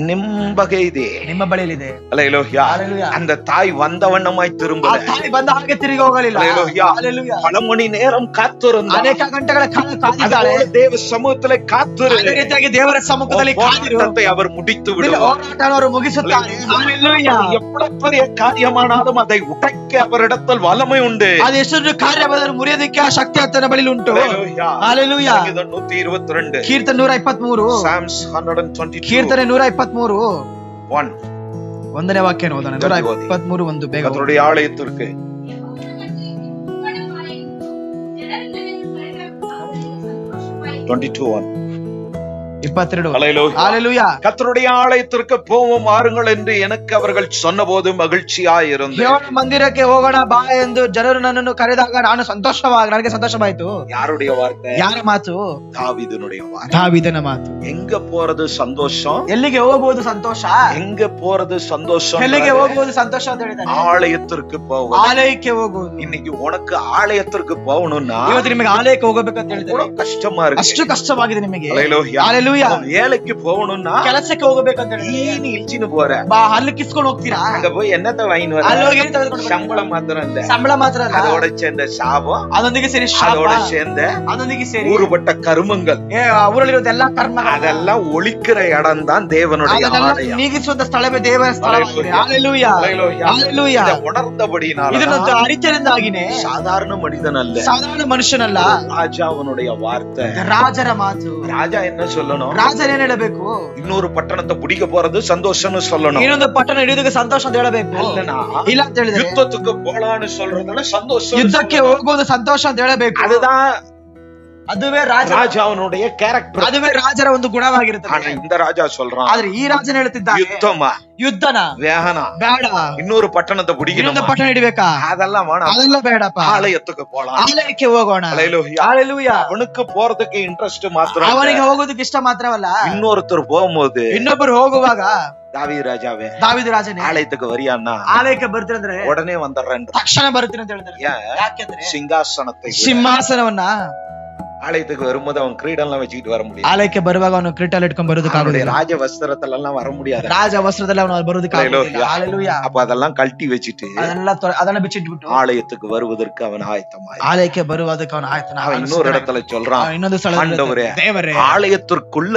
Speaker 1: நிம்பகை ಇದೆ.
Speaker 2: ನಿಮ್ಮ ಬಳಿಯಲ್ಲಿದೆ.
Speaker 1: அல்லேலூயா.
Speaker 2: ஹalleluya.
Speaker 1: அந்த தாய் வந்த வண்ணமாய்
Speaker 2: ಆ
Speaker 1: திரும்பல.
Speaker 2: ತಾಯಿ ಬಂದ ಹಾಗೆ ತಿರುಗಿ ಹೋಗಲಿಲ್ಲ.
Speaker 1: ஹalleluya.
Speaker 2: ಹalleluya.
Speaker 1: பல மணி நேரம் காத்திருந்தாள்.
Speaker 2: ಅನೇಕ ಗಂಟೆಗಳ ಕಾಲ ಕಾದಿದ್ದಾಳೆ.
Speaker 1: அதுபோல தேவ சமூகத்திலே காத்திரு.
Speaker 2: ಅದೇ ರೀತಿಯಾಗಿ ದೇವರ ಸಮ್ಮುಖದಲ್ಲಿ ಕಾದಿರು.
Speaker 1: போராட்டத்தை அவர் முடித்து
Speaker 2: ನಿನ್ನ
Speaker 1: விடுவார்.
Speaker 2: ಹೋರಾಟವನ್ನು ಅವರು ಮುಗಿಸುತ್ತಾರೆ. ಹalleluya.
Speaker 1: எவ்வளவு பெரிய காரியமானாலும் அதை உடைக்க அவரிடத்தில் வல்லமை உண்டு.
Speaker 2: ಅದು ಎಷ್ಟು ಕಾರ್ಯವಾದರೂ ಮುರಿಯೋದಕ್ಕೆ ಆ ಶಕ್ತಿ ಆತನ ಬಳಿ ಉಂಟು.
Speaker 1: ஹalleluya.
Speaker 2: ಹalleluya.
Speaker 1: சங்கீதம் 122.
Speaker 2: ಕೀರ್ತನೆ 123.
Speaker 1: Psalms 122.
Speaker 2: ಕೀರ್ತನೆ 123
Speaker 1: 1.
Speaker 2: ಒಂದನೇ ವಾಕ್ಯ ಓದೋಣ. 123 1 ಬೇಗ.
Speaker 1: கர்த்தருடைய ஆலயத்திற்கு 22:1.
Speaker 2: 22.
Speaker 1: ஹalleluya.
Speaker 2: ஹalleluya.
Speaker 1: கர்த்தருடைய ஆலயத்திற்கு போவோம் வாருங்கள் என்று எனக்கு அவர்கள் சொன்னபோது மகிழ்ச்சியாய் இருந்தேன்.
Speaker 2: ದೇವರ ಮಂದಿರಕ್ಕೆ ಹೋಗೋಣ ಬಾ ಎಂದು ಜನರು ನನ್ನನ್ನು ಕರೆದಾಗ ನನಗೆ ಸಂತೋಷವಾಯಿತು.
Speaker 1: யாருடைய வார்த்தை?
Speaker 2: ಯಾರ ಮಾತು?
Speaker 1: தாவீதுனுடைய வார்த்தை.
Speaker 2: ದಾವೀದನ ಮಾತು.
Speaker 1: எங்க போறது சந்தோஷம்?
Speaker 2: ಎಲ್ಲಿಗೆ ಹೋಗುವುದು ಸಂತೋಷ?
Speaker 1: எங்க போறது சந்தோஷம்?
Speaker 2: ಎಲ್ಲಿಗೆ ಹೋಗುವುದು ಸಂತೋಷ ಅಂತ ಹೇಳಿದ್ದಾರೆ.
Speaker 1: ஆலயத்திற்கு போவது.
Speaker 2: ಆಲಯಕ್ಕೆ ಹೋಗುವುದು.
Speaker 1: இன்னைக்கு உனக்கு ஆலயத்திற்கு போகணும்னா
Speaker 2: ಇವತ್ತು ನಿಮಗೆ ಆಲಯಕ್ಕೆ ಹೋಗಬೇಕಂತ ಹೇಳಿದ್ದಾರೆ.
Speaker 1: கஷ்டமா இருக்கு.
Speaker 2: ಅಷ್ಟು ಕಷ್ಟವಾಗಿದೆ ನಿಮಗೆ.
Speaker 1: ஹalleluya.
Speaker 2: ಹalleluya.
Speaker 1: வேலைக்கு போகணும்னா
Speaker 2: ಕೆಲಸಕ್ಕೆ ಹೋಗಬೇಕಂತ ಹೇಳಿದ್ರೆ
Speaker 1: நீ இழுச்சின்னு போற.
Speaker 2: ಬಾ ಹಲ್ಲು ಕಿಸ್ಕೊಂಡು ಹೋಗ್ತೀರಾ?
Speaker 1: அங்க போய் என்னத்த வாங்கிட்டு வர?
Speaker 2: ಅಲ್ಲಿ ಹೋಗಿ ಏನು ತೆಗೆದುಕೊಂಡು ಬರ್ತೀರಾ?
Speaker 1: சம்பளம் மாத்திரம் இல்ல,
Speaker 2: ಸಂಬಳ ಮಾತ್ರ ಅಲ್ಲ,
Speaker 1: அதோட சேர்ந்த சாபம்,
Speaker 2: ಅದೊಂದಿಗೆ ಸೇರಿ ಶಾಪ,
Speaker 1: அதோட சேர்ந்த
Speaker 2: ಅದೊಂದಿಗೆ ಸೇರಿ
Speaker 1: ஊறுபட்ட கருமங்கள்,
Speaker 2: ಊರಲ್ಲಿರುವ ಎಲ್ಲಾ ಕರ್ಮ,
Speaker 1: அதெல்லாம் ஒழிக்கிற இடம் தான் தேவனுடைய ஆலயம்.
Speaker 2: ನೀಗಿಸುವಂತ ಸ್ಥಳವೇ ದೇವರ ಸ್ಥಳವಾಗಿದೆ. ಹalleluya. ಹalleluya.
Speaker 1: இதை உணர்ந்தபடினால
Speaker 2: ಇದನ್ನು ಅರಿತರಿಂದಾಗಿನೇ
Speaker 1: சாதாரண மனிதன் அல்ல,
Speaker 2: ಸಾಧಾರಣ ಮನುಷ್ಯನಲ್ಲ,
Speaker 1: ராஜாவனுடைய வார்த்தை.
Speaker 2: ರಾಜರ ಮಾತು.
Speaker 1: ராஜா என்ன சொல்லணும்?
Speaker 2: ರಾಜರು ಏನ್ ಹೇಳಬೇಕು?
Speaker 1: இன்னொரு பட்டணத்தை பிடிக்க போறது சந்தோஷம்னு சொல்லணும்.
Speaker 2: ಇನ್ನೊಂದು ಪಟ್ಟಣ ಹಿಡಿಯೋದಕ್ಕೆ ಸಂತೋಷ ಅಂತ ಹೇಳಬೇಕು.
Speaker 1: இல்லனா
Speaker 2: ಇಲ್ಲ ಅಂತ ಹೇಳಿದ್ರೆ
Speaker 1: யுத்தத்துக்கு போலான்னு சொல்றதுல சந்தோஷம்.
Speaker 2: ಯುದ್ಧಕ್ಕೆ ಹೋಗೋದು ಸಂತೋಷ ಅಂತ ಹೇಳಬೇಕು.
Speaker 1: அதுதான்
Speaker 2: ಅದುವೇ
Speaker 1: ராஜாவனுடைய கேரக்டர்.
Speaker 2: ಅದುವೇ ರಾಜರ ಒಂದು ಗುಣವಾಗಿರುತ್ತದೆ.
Speaker 1: ஆனா இந்த ராஜா சொல்றான்,
Speaker 2: ಆದ್ರೆ ಈ ರಾಜನ ಹೇಳ್ತಿದ್ದಾನೆ,
Speaker 1: யுத்தமா
Speaker 2: ಯುದ್ಧನ
Speaker 1: வேகனா
Speaker 2: ಬೇಡ,
Speaker 1: இன்னொரு பட்டணத்தை
Speaker 2: ಇನ್ನೊಂದು
Speaker 1: பிடிக்கணும்,
Speaker 2: ಪಟ್ಟಣ ಹಿಡಿಬೇಕಾ?
Speaker 1: அதெல்லாம் வேணாம்,
Speaker 2: ಅದೆಲ್ಲ ಬೇಡಪ್ಪ,
Speaker 1: ஆலயத்துக்கு போலாம்.
Speaker 2: ಆಲಯಕ್ಕೆ ಹೋಗೋಣ.
Speaker 1: ஹalleluya.
Speaker 2: ಹalleluya.
Speaker 1: அவனுக்கு போறதுக்கு இன்ட்ரெஸ்ட் மாத்திரம்
Speaker 2: ಅವನಿಗೆ ಹೋಗೋದಕ್ಕೆ ಇಷ್ಟ ಮಾತ್ರವಲ್ಲ,
Speaker 1: இன்னொருத்தர் போகும்போது
Speaker 2: ಇನ್ನೊಬ್ಬರು ಹೋಗುವಾಗ
Speaker 1: தாவீது ராஜாவே
Speaker 2: ದಾವೀದ ರಾಜನೇ
Speaker 1: ஆலயத்துக்கு வரியான்னா
Speaker 2: ಆಲಯಕ್ಕೆ ಬರ್ತೀರಂದ್ರೆ
Speaker 1: உடனே வந்துடுறேன்.
Speaker 2: ತಕ್ಷಣ ಬರ್ತೀನಿ ಅಂತ ಹೇಳ್ತಾರೆ.
Speaker 1: ஏன்?
Speaker 2: ಯಾಕೆಂದ್ರೆ
Speaker 1: சிங்காசனத்தை விட
Speaker 2: ಸಿಂಹಾಸನವನ್ನ
Speaker 1: ஆலயத்துக்கு வரும்போது அவன் கிரீடம்லாம் வச்சுக்கிட்டு வர முடியாது.
Speaker 2: ಆಲಯಕ್ಕೆ ಬರುವಾಗ ಅವನು ಕ್ರೀಟಲ್ ಇಟ್ಕೊಂಡ್ ಬರೋದಕ್ಕಾಗೋದಿಲ್ಲ.
Speaker 1: ராஜ வஸ்திரத்துல எல்லாம் வர முடியாது.
Speaker 2: ರಾಜ ವಸ್ತ್ರದಲ್ಲಿ ಅವನು ಬರೋದಕ್ಕಾಗೋದಿಲ್ಲ.
Speaker 1: Hallelujah.
Speaker 2: ಹalleluya.
Speaker 1: அப்ப அதெல்லாம் கழட்டி வச்சுட்டு
Speaker 2: ಅದನ್ನ ಬಿಚ್ಚಿಟ್ಬಿಟ್ಟು
Speaker 1: ஆலயத்துக்கு வருவதற்கு அவன் ஆயத்தமாய்.
Speaker 2: ಆಲಯಕ್ಕೆ ಬರುವುದಕ್ಕೆ ಅವನು ಆಯ್ತಾನ.
Speaker 1: அவன் இன்னொரு இடத்துல சொல்றான்,
Speaker 2: ಇನ್ನೊಂದು ಸ್ಥಳ,
Speaker 1: ஆண்டவரே,
Speaker 2: ದೇವರೇ,
Speaker 1: ஆலயத்திற்குள்ள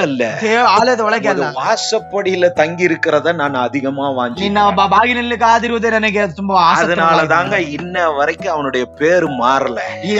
Speaker 2: ಆಲಯದ ಒಳಗೆ ಅಲ್ಲ,
Speaker 1: வாசப்படியில தங்கி இருக்கிறத நான் அதிகமா வாஞ்சி.
Speaker 2: ನಿನ್ನ ಬಾಗಿಲಿನಲ್ಲಿ ಕಾದಿರುವುದೇ ನನಗೆ ತುಂಬಾ ಆಸಕ್ತಿ.
Speaker 1: அதனாலதாங்க இன்ன வரைக்கும் அவனுடைய பேரு மாறல.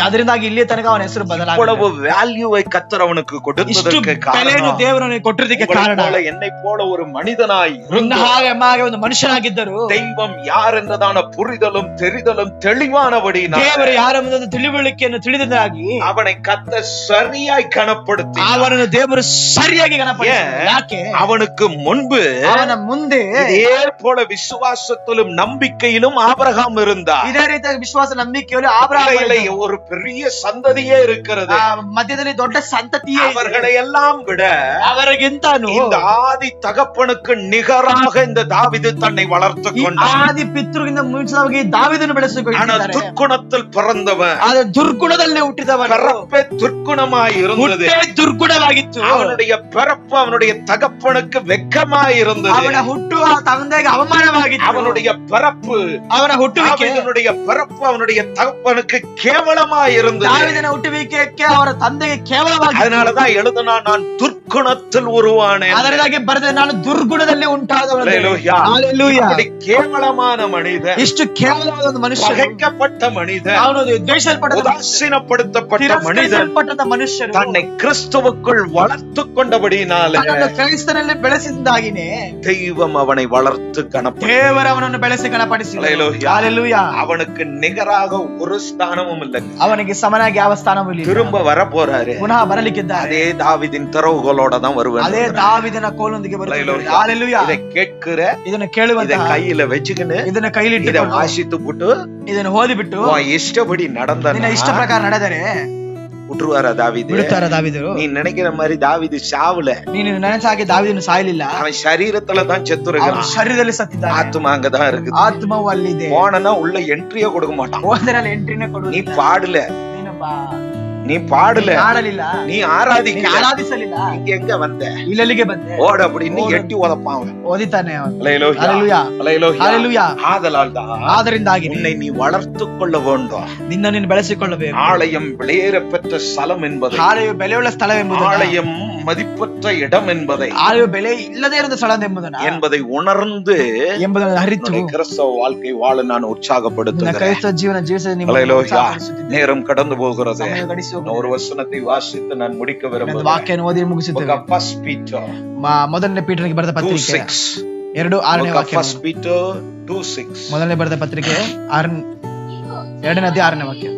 Speaker 2: ಅದರಿಂದಾಗಿ ಇಲ್ಲಿ ತನಕ ಅವನ ಹೆಸರು ಬದಲಾಗಿಲ್ಲ.
Speaker 1: இவ்வளவு வேல்யூவை கர்த்தர் அவனுக்கு
Speaker 2: ಇಷ್ಟು
Speaker 1: கொடுத்ததற்கு
Speaker 2: ಬೆಲೆಯನ್ನು
Speaker 1: காரணம்
Speaker 2: ದೇವರು ಅವನಿಗೆ ಕೊಟ್ಟಿದ್ದಕ್ಕೆ ಕಾರಣ
Speaker 1: என்னை போல ஒரு மனிதனாய்
Speaker 2: ನಿನ್ನ ಹಾಗೆ ಒಂದು ಮನುಷ್ಯನಾಗಿದ್ದರು
Speaker 1: தெய்வம் யார் என்றதான புரிதலும் தெரிதலும் தெளிவானபடி
Speaker 2: ದೇವರು ಯಾರೆಂಬುದನ್ನು ತಿಳುವಳಿಕೆಯನ್ನು ತಿಳಿದಾಗಿ
Speaker 1: அவனை கர்த்தர் சரியாய் கனப்படுத்தி
Speaker 2: ಅವನನ್ನು ದೇವರು ಸರಿಯಾಗಿ ಗಣಪಡಿಸಿದರು. ಯಾಕೆ?
Speaker 1: அவனுக்கு முன்பு
Speaker 2: ಅವನ ಮುಂದೆ
Speaker 1: இதே போல விசுவாசத்திலும் நம்பிக்கையிலும் ஆபிரகாம் இருந்தார்.
Speaker 2: ಇದೇ ರೀತಿಯ ವಿಶ್ವಾಸ ನಂಬಿಕೆಯಲ್ಲಿ ಆಬ್ರಹಾಮ
Speaker 1: ஒரு பெரிய சந்ததியே இருக்கிறது.
Speaker 2: ಮಧ್ಯದಲ್ಲಿ ದೊಡ್ಡ ಸಂತತಿಯೇ ಇದೆ.
Speaker 1: அவர்களை எல்லாம் விட
Speaker 2: ಅವರಿಗಿಂತನೂ
Speaker 1: இந்த ஆதி தகப்பனுக்கு நிகராக இந்த தாவீது தன்னை வளர்த்துக்
Speaker 2: ಈ
Speaker 1: கொண்டான்.
Speaker 2: ಆದಿ ಪಿತೃಗಿಂತ ಮುಂಚಿತವಾಗಿ ದಾವೀದನು ಬೆಳೆಸಿಕೊಂಡಿದ್ದಾನೆ.
Speaker 1: துர்க்குணத்தில் பிறந்தவன்,
Speaker 2: ಆದ್ರೆ ದುರ್ಗುಣದಲ್ಲಿ ಹುಟ್ಟಿದವನು,
Speaker 1: பிறப்பே துர்க்குணமாய் இருந்தது.
Speaker 2: ಹುಟ್ಟೇ ದುರ್ಗುಣವಾಗಿತ್ತು.
Speaker 1: அவனுடைய பிறப்பு அவனுடைய தகப்பனுக்கு வெட்கமாய் இருந்தது.
Speaker 2: ಅವನ ಹುಟ್ಟುವ ತಂದೆಗೆ ಅವಮಾನವಾಗಿತ್ತು.
Speaker 1: அவனுடைய பிறப்பு,
Speaker 2: ಅವನ ಹುಟ್ಟುವಿಕೆ,
Speaker 1: அவனுடைய பிறப்பு அவனுடைய தகப்பனுக்கு கேவலமாய் இருந்தது.
Speaker 2: ದಾವೀದನ ಹುಟ್ಟುವಿಕೆಗೆ ಅವರ ತಂದೆಗೆ ಕೇವಲವಾಗಿ.
Speaker 1: அதனாலதான் எழுதுனா, நான் துர்க்குணத்தில் உருவானேன்.
Speaker 2: ಅದರಿಂದಾಗಿ ಬರೆದ ನಾನು ದುರ್ಗುಣದಲ್ಲಿ ಉಂಟಾದವನು.
Speaker 1: அல்லேலூயா.
Speaker 2: அல்லேலூயா.
Speaker 1: அப்படி கேவலமான மனிதன்,
Speaker 2: ಇಷ್ಟು ಕೇವಲವಾದ ಒಂದು ಮನುಷ್ಯ,
Speaker 1: பகைக்கப்பட்ட மனிதன்,
Speaker 2: ಅವನು ದ್ವೇಷಲ್ಪಟ್ಟ,
Speaker 1: உதாசீனப்படுத்தப்பட்ட மனிதன்
Speaker 2: ಮನುಷ್ಯರು
Speaker 1: தன்னை கிறிஸ்துவுக்குள் வளர்த்து கொண்டபடியினால
Speaker 2: ಕ್ರೈಸ್ತನಲ್ಲಿ ಬೆಳೆಸಿದ್ದಾಗಿನೇ
Speaker 1: தெய்வம் அவனை வளர்த்து கனப்படுத்தி
Speaker 2: ದೇವರು ಅವನನ್ನು ಬೆಳೆಸಿ ಗಣಪಡಿಸಿದರು.
Speaker 1: அல்லேலூயா.
Speaker 2: அல்லேலூயா.
Speaker 1: அவனுக்கு நிகராக ஒரு ஸ்தானமும் இல்லை.
Speaker 2: ಅವನಿಗೆ ಸಮನಾಗಿ ಯಾವ ಸ್ಥಾನವೂ ಇಲ್ಲ.
Speaker 1: திரும்ப வர போறாரு.
Speaker 2: ಪುನಃ ಬರಲಿಕ್ಕಿದ್ದಾರೆ.
Speaker 1: அதே தாவீதின் திறவுகளோட தான் வருவார்.
Speaker 2: ಅದೇ ದಾವೀದನ ಕೋಲೊಂದಿಗೆ ಬರುತ್ತಾರೆ. அல்லேலூயா.
Speaker 1: இதை கேட்கிற,
Speaker 2: ಇದನ್ನು ಕೇಳುವಂತ,
Speaker 1: இதை கையில வச்சுக்கின்னு,
Speaker 2: ಇದನ್ನ ಕೈಲಿಟ್ಟು
Speaker 1: இதை வாசித்து போட்டு
Speaker 2: ಇದನ್ನು ಓದಿಬಿಟ್ಟು
Speaker 1: இஷ்டப்படி நடந்த
Speaker 2: ನಿನ್ನ ಇಷ್ಟ ಪ್ರಕಾರ ನಡೆದರೆ
Speaker 1: விட்டுருவாரா தாவீது?
Speaker 2: ಬಿಡುತ್ತಾರ ದಾವೀದರು?
Speaker 1: நீ நினைக்கிற மாதிரி தாவீது சாவுல.
Speaker 2: ನೀನು ನೆನಸಾಗಿ ದಾವೀದನು ಸಾಯಲಿಲ್ಲ.
Speaker 1: அவன் சரீரத்துல தான் செத்து
Speaker 2: ಅವನು
Speaker 1: இருக்கான்.
Speaker 2: ಶರೀರದಲ್ಲಿ ಸತ್ತಿದ್ದಾನೆ.
Speaker 1: ஆத்மா அங்கதான் இருக்குது.
Speaker 2: ಆತ್ಮವು ಅಲ್ಲಿದೆ.
Speaker 1: போனா உள்ள என்ட்ரியே கொடுக்க மாட்டான்.
Speaker 2: ಹೋದರಲ್ಲಿ ಎಂಟ್ರಿನೇ
Speaker 1: நீ
Speaker 2: ಕೊಡುವುದಿಲ್ಲ.
Speaker 1: பாடல,
Speaker 2: ನೀನು
Speaker 1: நீ பாடல,
Speaker 2: ಆಡಲಿಲ್ಲ,
Speaker 1: நீ ஆராதிக்கல,
Speaker 2: ಆರಾಧಿಸಲಿಲ್ಲ,
Speaker 1: இங்க எங்க வந்த,
Speaker 2: ಇಲ್ಲಿಗೆ ಬಂದೆ,
Speaker 1: ஓட அப்படின்னு எட்டி உதப்பான் அவன்.
Speaker 2: ಓದಿತಾನೆ ಅವನು.
Speaker 1: அல்லேலூயா.
Speaker 2: அல்லேலூயா.
Speaker 1: அல்லேலூயா.
Speaker 2: அல்லேலூயா.
Speaker 1: ஆதலால் தான்
Speaker 2: ಆದರಿಂದಾಗಿ
Speaker 1: உன்னை நீ வளர்த்துக் கொள்ள வேண்டும்.
Speaker 2: ನಿನ್ನ ನೀನು ಬೆಳೆಸಿಕೊಳ್ಳಬೇಕು.
Speaker 1: ஆலயம் வெளியேற பெற்ற ஸ்தலம் என்பதை,
Speaker 2: ಆಲಯವು ಬೆಲೆಯುಳ್ಳ ಸ್ಥಳವೆಂಬುದನ್ನು,
Speaker 1: ஆலயம் மதிப்பற்ற இடம் என்பதை,
Speaker 2: ಆಲಯವು ಬೆಲೆ ಇಲ್ಲದೇ ಇರುವ ಸ್ಥಳವೆಂಬುದನ್ನು
Speaker 1: என்பதை உணர்ந்து
Speaker 2: ಎಂಬುದನ್ನು ಅರಿತು
Speaker 1: உன்னுடைய கிறிஸ்தவ வாழ்க்கை வாழ நான்
Speaker 2: ನಿನ್ನ
Speaker 1: உற்சாகப்படுத்துகிறேன்.
Speaker 2: ಕ್ರೈಸ್ತ ಜೀವನ ಜೀವಿಸಲು ನಿಮ್ಮನ್ನು
Speaker 1: அல்லேலூயா.
Speaker 2: ಉತ್ಸಾಹಪಡಿಸುತ್ತಿದ್ದೇನೆ.
Speaker 1: நேரம் கடந்து போகிறது.
Speaker 2: ಸಮಯ ಗಡಿಸಿ
Speaker 1: நான் ஒரு வசனத்தை வாசித்து நான் முடிக்க
Speaker 2: ಒಂದು
Speaker 1: விரும்புகிறேன்.
Speaker 2: ವಾಕ್ಯವನ್ನು ಓದಿ ಮುಗಿಸುತ್ತೇವೆ.
Speaker 1: First Peter
Speaker 2: ಮೊದಲನೇ ಪೀಟರ್ಗೆ ಬರೆದ ಪತ್ರಿಕೆ
Speaker 1: 2:6.
Speaker 2: 2:6ನೇ ವಾಕ್ಯ.
Speaker 1: First Peter 2:6.
Speaker 2: ಮೊದಲನೇ ಬರೆದ ಪತ್ರಿಕೆ 2ನೇ ಅಧ್ಯಾಯ 6ನೇ ವಾಕ್ಯ.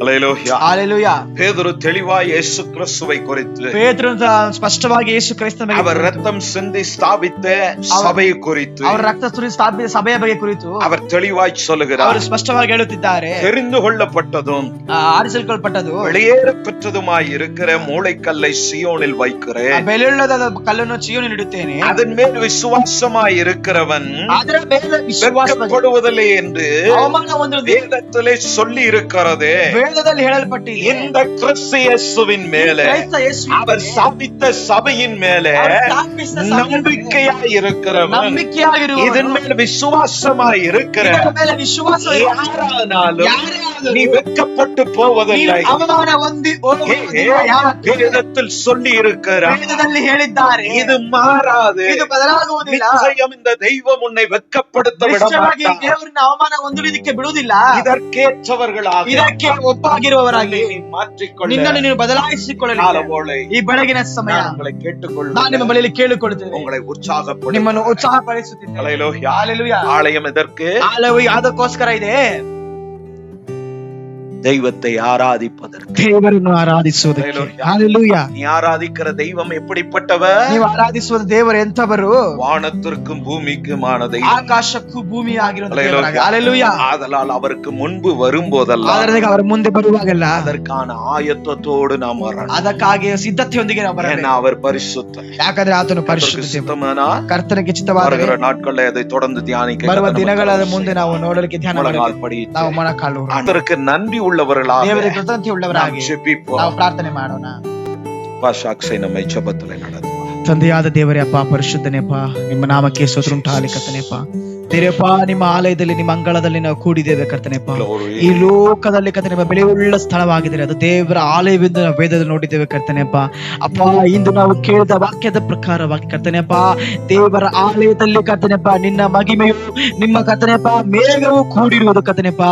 Speaker 1: அல்லேலூயா.
Speaker 2: அல்லேலೂಯಾ.
Speaker 1: பேதுரு தெளிவாய் இயேசு கிறிஸ்துவை குறித்து,
Speaker 2: ಪೇತ್ರನು ಸ್ಪಷ್ಟವಾಗಿ ಯೇಸು ಕ್ರಿಸ್ತನ ಬಗ್ಗೆ,
Speaker 1: அவர் ரத்தம் சிந்தி ஸ்தாபித்த சபையை குறித்து,
Speaker 2: ಅವರ ರಕ್ತ ಸುರಿಸಿ ಸ್ಥಾಪಿತ ಸಭೆಯ ಬಗ್ಗೆ ಕುರಿತು
Speaker 1: அவர் தெளிவாய் சொல்லுகிறார்.
Speaker 2: ಅವರು ಸ್ಪಷ್ಟವಾಗಿ ಹೇಳುತ್ತಿದ್ದಾರೆ.
Speaker 1: தெரிந்து கொள்ளப்பட்டதும்
Speaker 2: ಆರಿಸಲ್ಪಟ್ಟದು
Speaker 1: வெளியேற பெற்றதுமாய் இருக்கிற மூளைக்கல்லை சியோனில் வைக்கிறேன்.
Speaker 2: ಬೆಲೆಯುಳ್ಳದಾದ ಕಲ್ಲನ್ನು ಚೀಯೋನಿನಲ್ಲಿ ಇಡುತ್ತೇನೆ.
Speaker 1: அதன் மேல் விசுவாசமாய் இருக்கிறவன்
Speaker 2: ಅದರ ಮೇಲೆ ವಿಶ್ವಾಸ
Speaker 1: வெட்கப்படுவதில்லை என்று
Speaker 2: ಅವಮಾನ ಹೊಂದುವುದು
Speaker 1: வேதத்திலே சொல்லி இருக்கிறது.
Speaker 2: ವೇದದಲ್ಲಿ ಹೇಳಲ್ಪಟ್ಟಿದೆ.
Speaker 1: இந்த கிறிஸ்து இயேசுவின் மேலே,
Speaker 2: ಕ್ರೈಸ್ತ ಯೇಸುವಿನ
Speaker 1: அவர் ஸ்தாபித்த சபையின் மேலே நம்பிக்கையாய் இருக்கிறவன்,
Speaker 2: ನಂಬಿಕೆಯಾಗಿರುವವನು,
Speaker 1: இதன் மேல் விசுவாசமாய் இருக்கிற
Speaker 2: ಇದರ ಮೇಲೆ ವಿಶ್ವಾಸ
Speaker 1: யாரானாலும்
Speaker 2: ಯಾರೇ ಆದರೂ
Speaker 1: நீ வெட்கப்பட்டு போவதில்லை.
Speaker 2: ನೀನು ಅವಮಾನ ಹೊಂದಿ ಹೋಗುವುದಿಲ್ಲ. ಯಾಕೆ?
Speaker 1: வேதத்தில் சொல்லி இருக்கிறார்.
Speaker 2: ವೇದದಲ್ಲಿ ಹೇಳಿದ್ದಾರೆ.
Speaker 1: இது மாறாது.
Speaker 2: ಇದು ಬದಲಾಗುವುದಿಲ್ಲ.
Speaker 1: நிச்சயம் இந்த தெய்வம் உன்னை வெட்கப்படுத்த விட
Speaker 2: ನಿಶ್ಚಯವಾಗಿ
Speaker 1: மாட்டார்.
Speaker 2: ದೇವರನ್ನ ಅವಮಾನ ಹೊಂದುವುದಕ್ಕೆ ಬಿಡುವುದಿಲ್ಲ.
Speaker 1: இதற்கேற்றவர்களாக
Speaker 2: ಇದಕ್ಕೆ ಒಪ್ಪಾಗಿರುವವರಾಗಿ
Speaker 1: நீ மாற்றிக்கொள்ள
Speaker 2: ನಿನ್ನನ್ನು ನೀನು ಬದಲಾಯಿಸಿಕೊಳ್ಳಲಿ.
Speaker 1: காலவோளை
Speaker 2: ಈ ಬೆಳಗಿನ ಸಮಯ
Speaker 1: நான் உங்களை கேட்டுக்கொள்ள,
Speaker 2: ನಾನು ನಿಮ್ಮ ಬಳಿಯಲ್ಲಿ ಕೇಳಿಕೊಳ್ಳುತ್ತೇನೆ.
Speaker 1: உங்களை உற்சாகப்படுத்த.
Speaker 2: ನಿಮ್ಮನ್ನು ಉತ್ಸಾಹಪಡಿಸುತ್ತಿದ್ದೇನೆ.
Speaker 1: அல்லேலூயா.
Speaker 2: அல்லேಲೂಯಾ.
Speaker 1: ஆலயம் எதற்கு?
Speaker 2: ಆಲಯವು ಯಾವುದಕ್ಕೋಸ್ಕರ ಇದೆ?
Speaker 1: தெய்வத்தை ஆராதிப்பதற்கு.
Speaker 2: ದೇವರನ್ನು ಆರಾಧಿಸುವುದಕ್ಕೆ.
Speaker 1: அல்லேலூயா.
Speaker 2: அல்லேலூயா.
Speaker 1: நீ ஆராதிக்கிற தெய்வம் எப்படிப்பட்டவர்?
Speaker 2: ನೀವು ಆರಾಧಿಸುವ ದೇವರು ಎಂಥವರು?
Speaker 1: வானத்திற்கும் பூமிக்குமான தெய்வம்.
Speaker 2: ಆಕಾಶಕ್ಕೂ ಭೂಮಿ ಆಗಿರುವ
Speaker 1: அல்லேலூயா.
Speaker 2: அல்லேலூயா.
Speaker 1: ஆதலால் அவருக்கு முன்பு வரும்போதெல்லாம்
Speaker 2: ಆದರೆ ಅವರ ಮುಂದೆ ಬರುವಾಗೆಲ್ಲ
Speaker 1: அதற்கான ஆயத்தத்தோடு நாம் வரணும்.
Speaker 2: ಅದಕ್ಕಾಗಿ ಸಿದ್ಧತೆಯೊಂದಿಗೆ ನಾವು ಬರಬೇಕು.
Speaker 1: ஏன்னா அவர் பரிசுத்தர்.
Speaker 2: ಯಾಕಂದ್ರೆ ಆತನು ಪರಿಶುದ್ಧ ದೇವರು.
Speaker 1: சுத்தமானா
Speaker 2: ಕರ್ತನಿಗೆ ಚಿತ್ತವಾದರೆ
Speaker 1: வருகிற நாட்களில் அதை தொடர்ந்து தியானிக்க
Speaker 2: ಬರುವ ದಿನಗಳ ಮುಂದೆ ನಾವು ನೋಡಲಿಕ್ಕೆ ಧ್ಯಾನ ಮಾಡಬೇಕು.
Speaker 1: முழங்கால் படியிட்டு
Speaker 2: ನಾವು ಮೊಣಕಾಲು
Speaker 1: அதற்கு நன்றி உள்ளவர்களாக
Speaker 2: ದೇವರಿಗೆ ಕೃತಜ್ಞತೆ ಉಳ್ಳವರಾಗಿ
Speaker 1: ஜெபிப்போம்.
Speaker 2: ನಾವು ಪ್ರಾರ್ಥನೆ ಮಾಡೋಣ.
Speaker 1: பாஷாக்ஸை நம்மை ஜெபத்திலே நடத்துவார்.
Speaker 2: ತಂದೆಯಾದ ದೇವರೇ, ಅಪ್ಪ ಪರಿಶುದ್ಧನೇಪ್ಪ, ನಿಮ್ಮ ನಾಮಕ್ಕೆ ಸ್ತೋತ್ರ ಉಂಟಾಗಲಿ ಕರ್ತನೇಪ್ಪ. ದೇವರಪ್ಪ ನಿಮ್ಮ ಆಲಯದಲ್ಲಿ ನಿಮ್ಮ ಅಂಗಳದಲ್ಲಿ ನಾವು ಕೂಡಿದ್ದೇವೆ ಕರ್ತನೆಪ್ಪ.
Speaker 1: Glory.
Speaker 2: ಈ ಲೋಕದಲ್ಲಿ ಕರ್ತನೆಪ್ಪ ಬೆಲೆಯುಳ್ಳ ಸ್ಥಳವಾಗಿದೆ, ಅದು ದೇವರ ಆಲಯವೆಂದು ನಾವು ವೇದದಲ್ಲಿ ನೋಡಿದ್ದೇವೆ ಕರ್ತನೆಪ್ಪ. ಅಪ್ಪ ಇಂದು ನಾವು ಕೇಳಿದ ವಾಕ್ಯದ ಪ್ರಕಾರವಾಗಿ ಕರ್ತನೆಪ್ಪ, ದೇವರ ಆಲಯದಲ್ಲಿ ಕರ್ತನೆಪ್ಪ ನಿನ್ನ ಮಹಿಮೆಯು ನಿಮ್ಮ ಕರ್ತನೆಪ್ಪ ಮೇಘವು ಕೂಡಿರುವುದು ಕರ್ತನೆಪ್ಪ,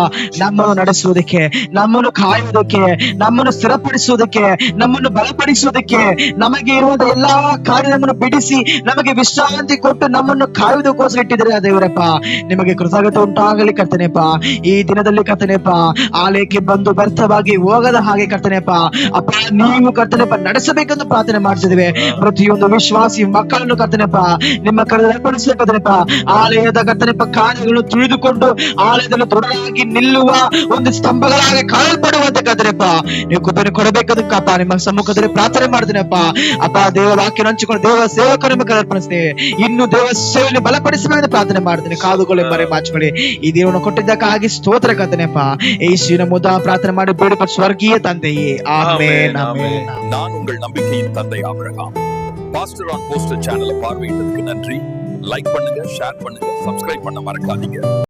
Speaker 2: ನಮ್ಮನ್ನು ನಡೆಸುವುದಕ್ಕೆ, ನಮ್ಮನ್ನು ಕಾಯುವುದಕ್ಕೆ, ನಮ್ಮನ್ನು ಸ್ಥಿರಪಡಿಸುವುದಕ್ಕೆ, ನಮ್ಮನ್ನು ಬಲಪಡಿಸುವುದಕ್ಕೆ, ನಮಗೆ ಇರುವಂತಹ ಎಲ್ಲಾ ಕಾರ್ಯವನ್ನು ಬಿಡಿಸಿ ನಮಗೆ ವಿಶ್ರಾಂತಿ ಕೊಟ್ಟು ನಮ್ಮನ್ನು ಕಾಯುವುದಕ್ಕೋಸ್ಕರ ಇಟ್ಟಿದ್ದಾರೆ ದೇವರಪ್ಪ. ನಿಮಗೆ ಕೃತಜ್ಞತೆ ಉಂಟಾಗಲಿ ಕರ್ತನೆಪ್ಪ. ಈ ದಿನದಲ್ಲಿ ಕರ್ತನೆಪ್ಪ ಆಲಯಕ್ಕೆ ಬಂದು ವ್ಯರ್ಥವಾಗಿ ಹೋಗದ ಹಾಗೆ ಕರ್ತನೆಪ್ಪ ಅಪ್ಪ ನೀವು ಕರ್ತನೆಪ್ಪ ನಡೆಸಬೇಕೆಂದು ಪ್ರಾರ್ಥನೆ ಮಾಡ್ತಿದ್ದೇವೆ. ಪ್ರತಿಯೊಂದು ವಿಶ್ವಾಸಿ ಮಕ್ಕಳನ್ನು ಕರ್ತನೆಪ್ಪ ನಿಮ್ಮ ಕರೆದು ಅರ್ಪಣಿಸಬೇಕು ಕರ್ತನೆಪ್ಪ. ಆಲಯದ ಕರ್ತನೆಪ್ಪ ಕಾರ್ಯಗಳನ್ನು ತಿಳಿದುಕೊಂಡು ಆಲಯದಲ್ಲಿ ದೃಢವಾಗಿ ನಿಲ್ಲುವ ಒಂದು ಸ್ತಂಭಗಳಾಗಿ ಕಾಣಲ್ಪಡುವಂತೆ ಕರ್ತನೆಪ್ಪ ನೀವು ಕೃಪೆಯನ್ನು ಕೊಡಬೇಕದಕ್ಕಪ್ಪ ನಿಮ್ಮ ಸಮ್ಮುಖದಲ್ಲಿ ಪ್ರಾರ್ಥನೆ ಮಾಡ್ತೀನಪ್ಪ. ಅಪ್ಪ ದೇವ ವಾಕ್ಯ ಹಂಚಿಕೊಂಡು ದೇವ ಸೇವಕರ ನಿಮಗೆ ಅರ್ಪಣಿಸ್ತೇವೆ. ಇನ್ನು ದೇವ ಸೇವೆಯನ್ನು ಬಲಪಡಿಸಬೇಕೆಂದು ಪ್ರಾರ್ಥನೆ ಮಾಡ್ತೇನೆ. ಕಾದುಕೊಳ್ಳಿ ಮರೆ ಮಾಚಿಕೊಳ್ಳಿ. ಈ ದೇವರನ್ನು ಕೊಟ್ಟಿದ್ದಕ್ಕಾಗಿ ಸ್ತೋತ್ರ ಕರ್ತನೆಪ್ಪ. ಯೇಸುವಿನ ಮುದ ಪ್ರಾರ್ಥನೆ ಮಾಡಿ ಬೇಡಿಕೊಂಡು ಸ್ವರ್ಗೀಯ ತಂದೆಯೇ ಆಮೆನ್ ಆಮೆನ್.
Speaker 4: நான் உங்கள் நம்பிக்கையின் தந்தை ஆபிரகாம். பாஸ்டர் ஆன் போஸ்டர் சேனலை பார்வையிட்டதுக்கு நன்றி. லைக் பண்ணுங்க, ஷேர் பண்ணுங்க, சப்ஸ்கிரைப் பண்ண மறக்காதீங்க.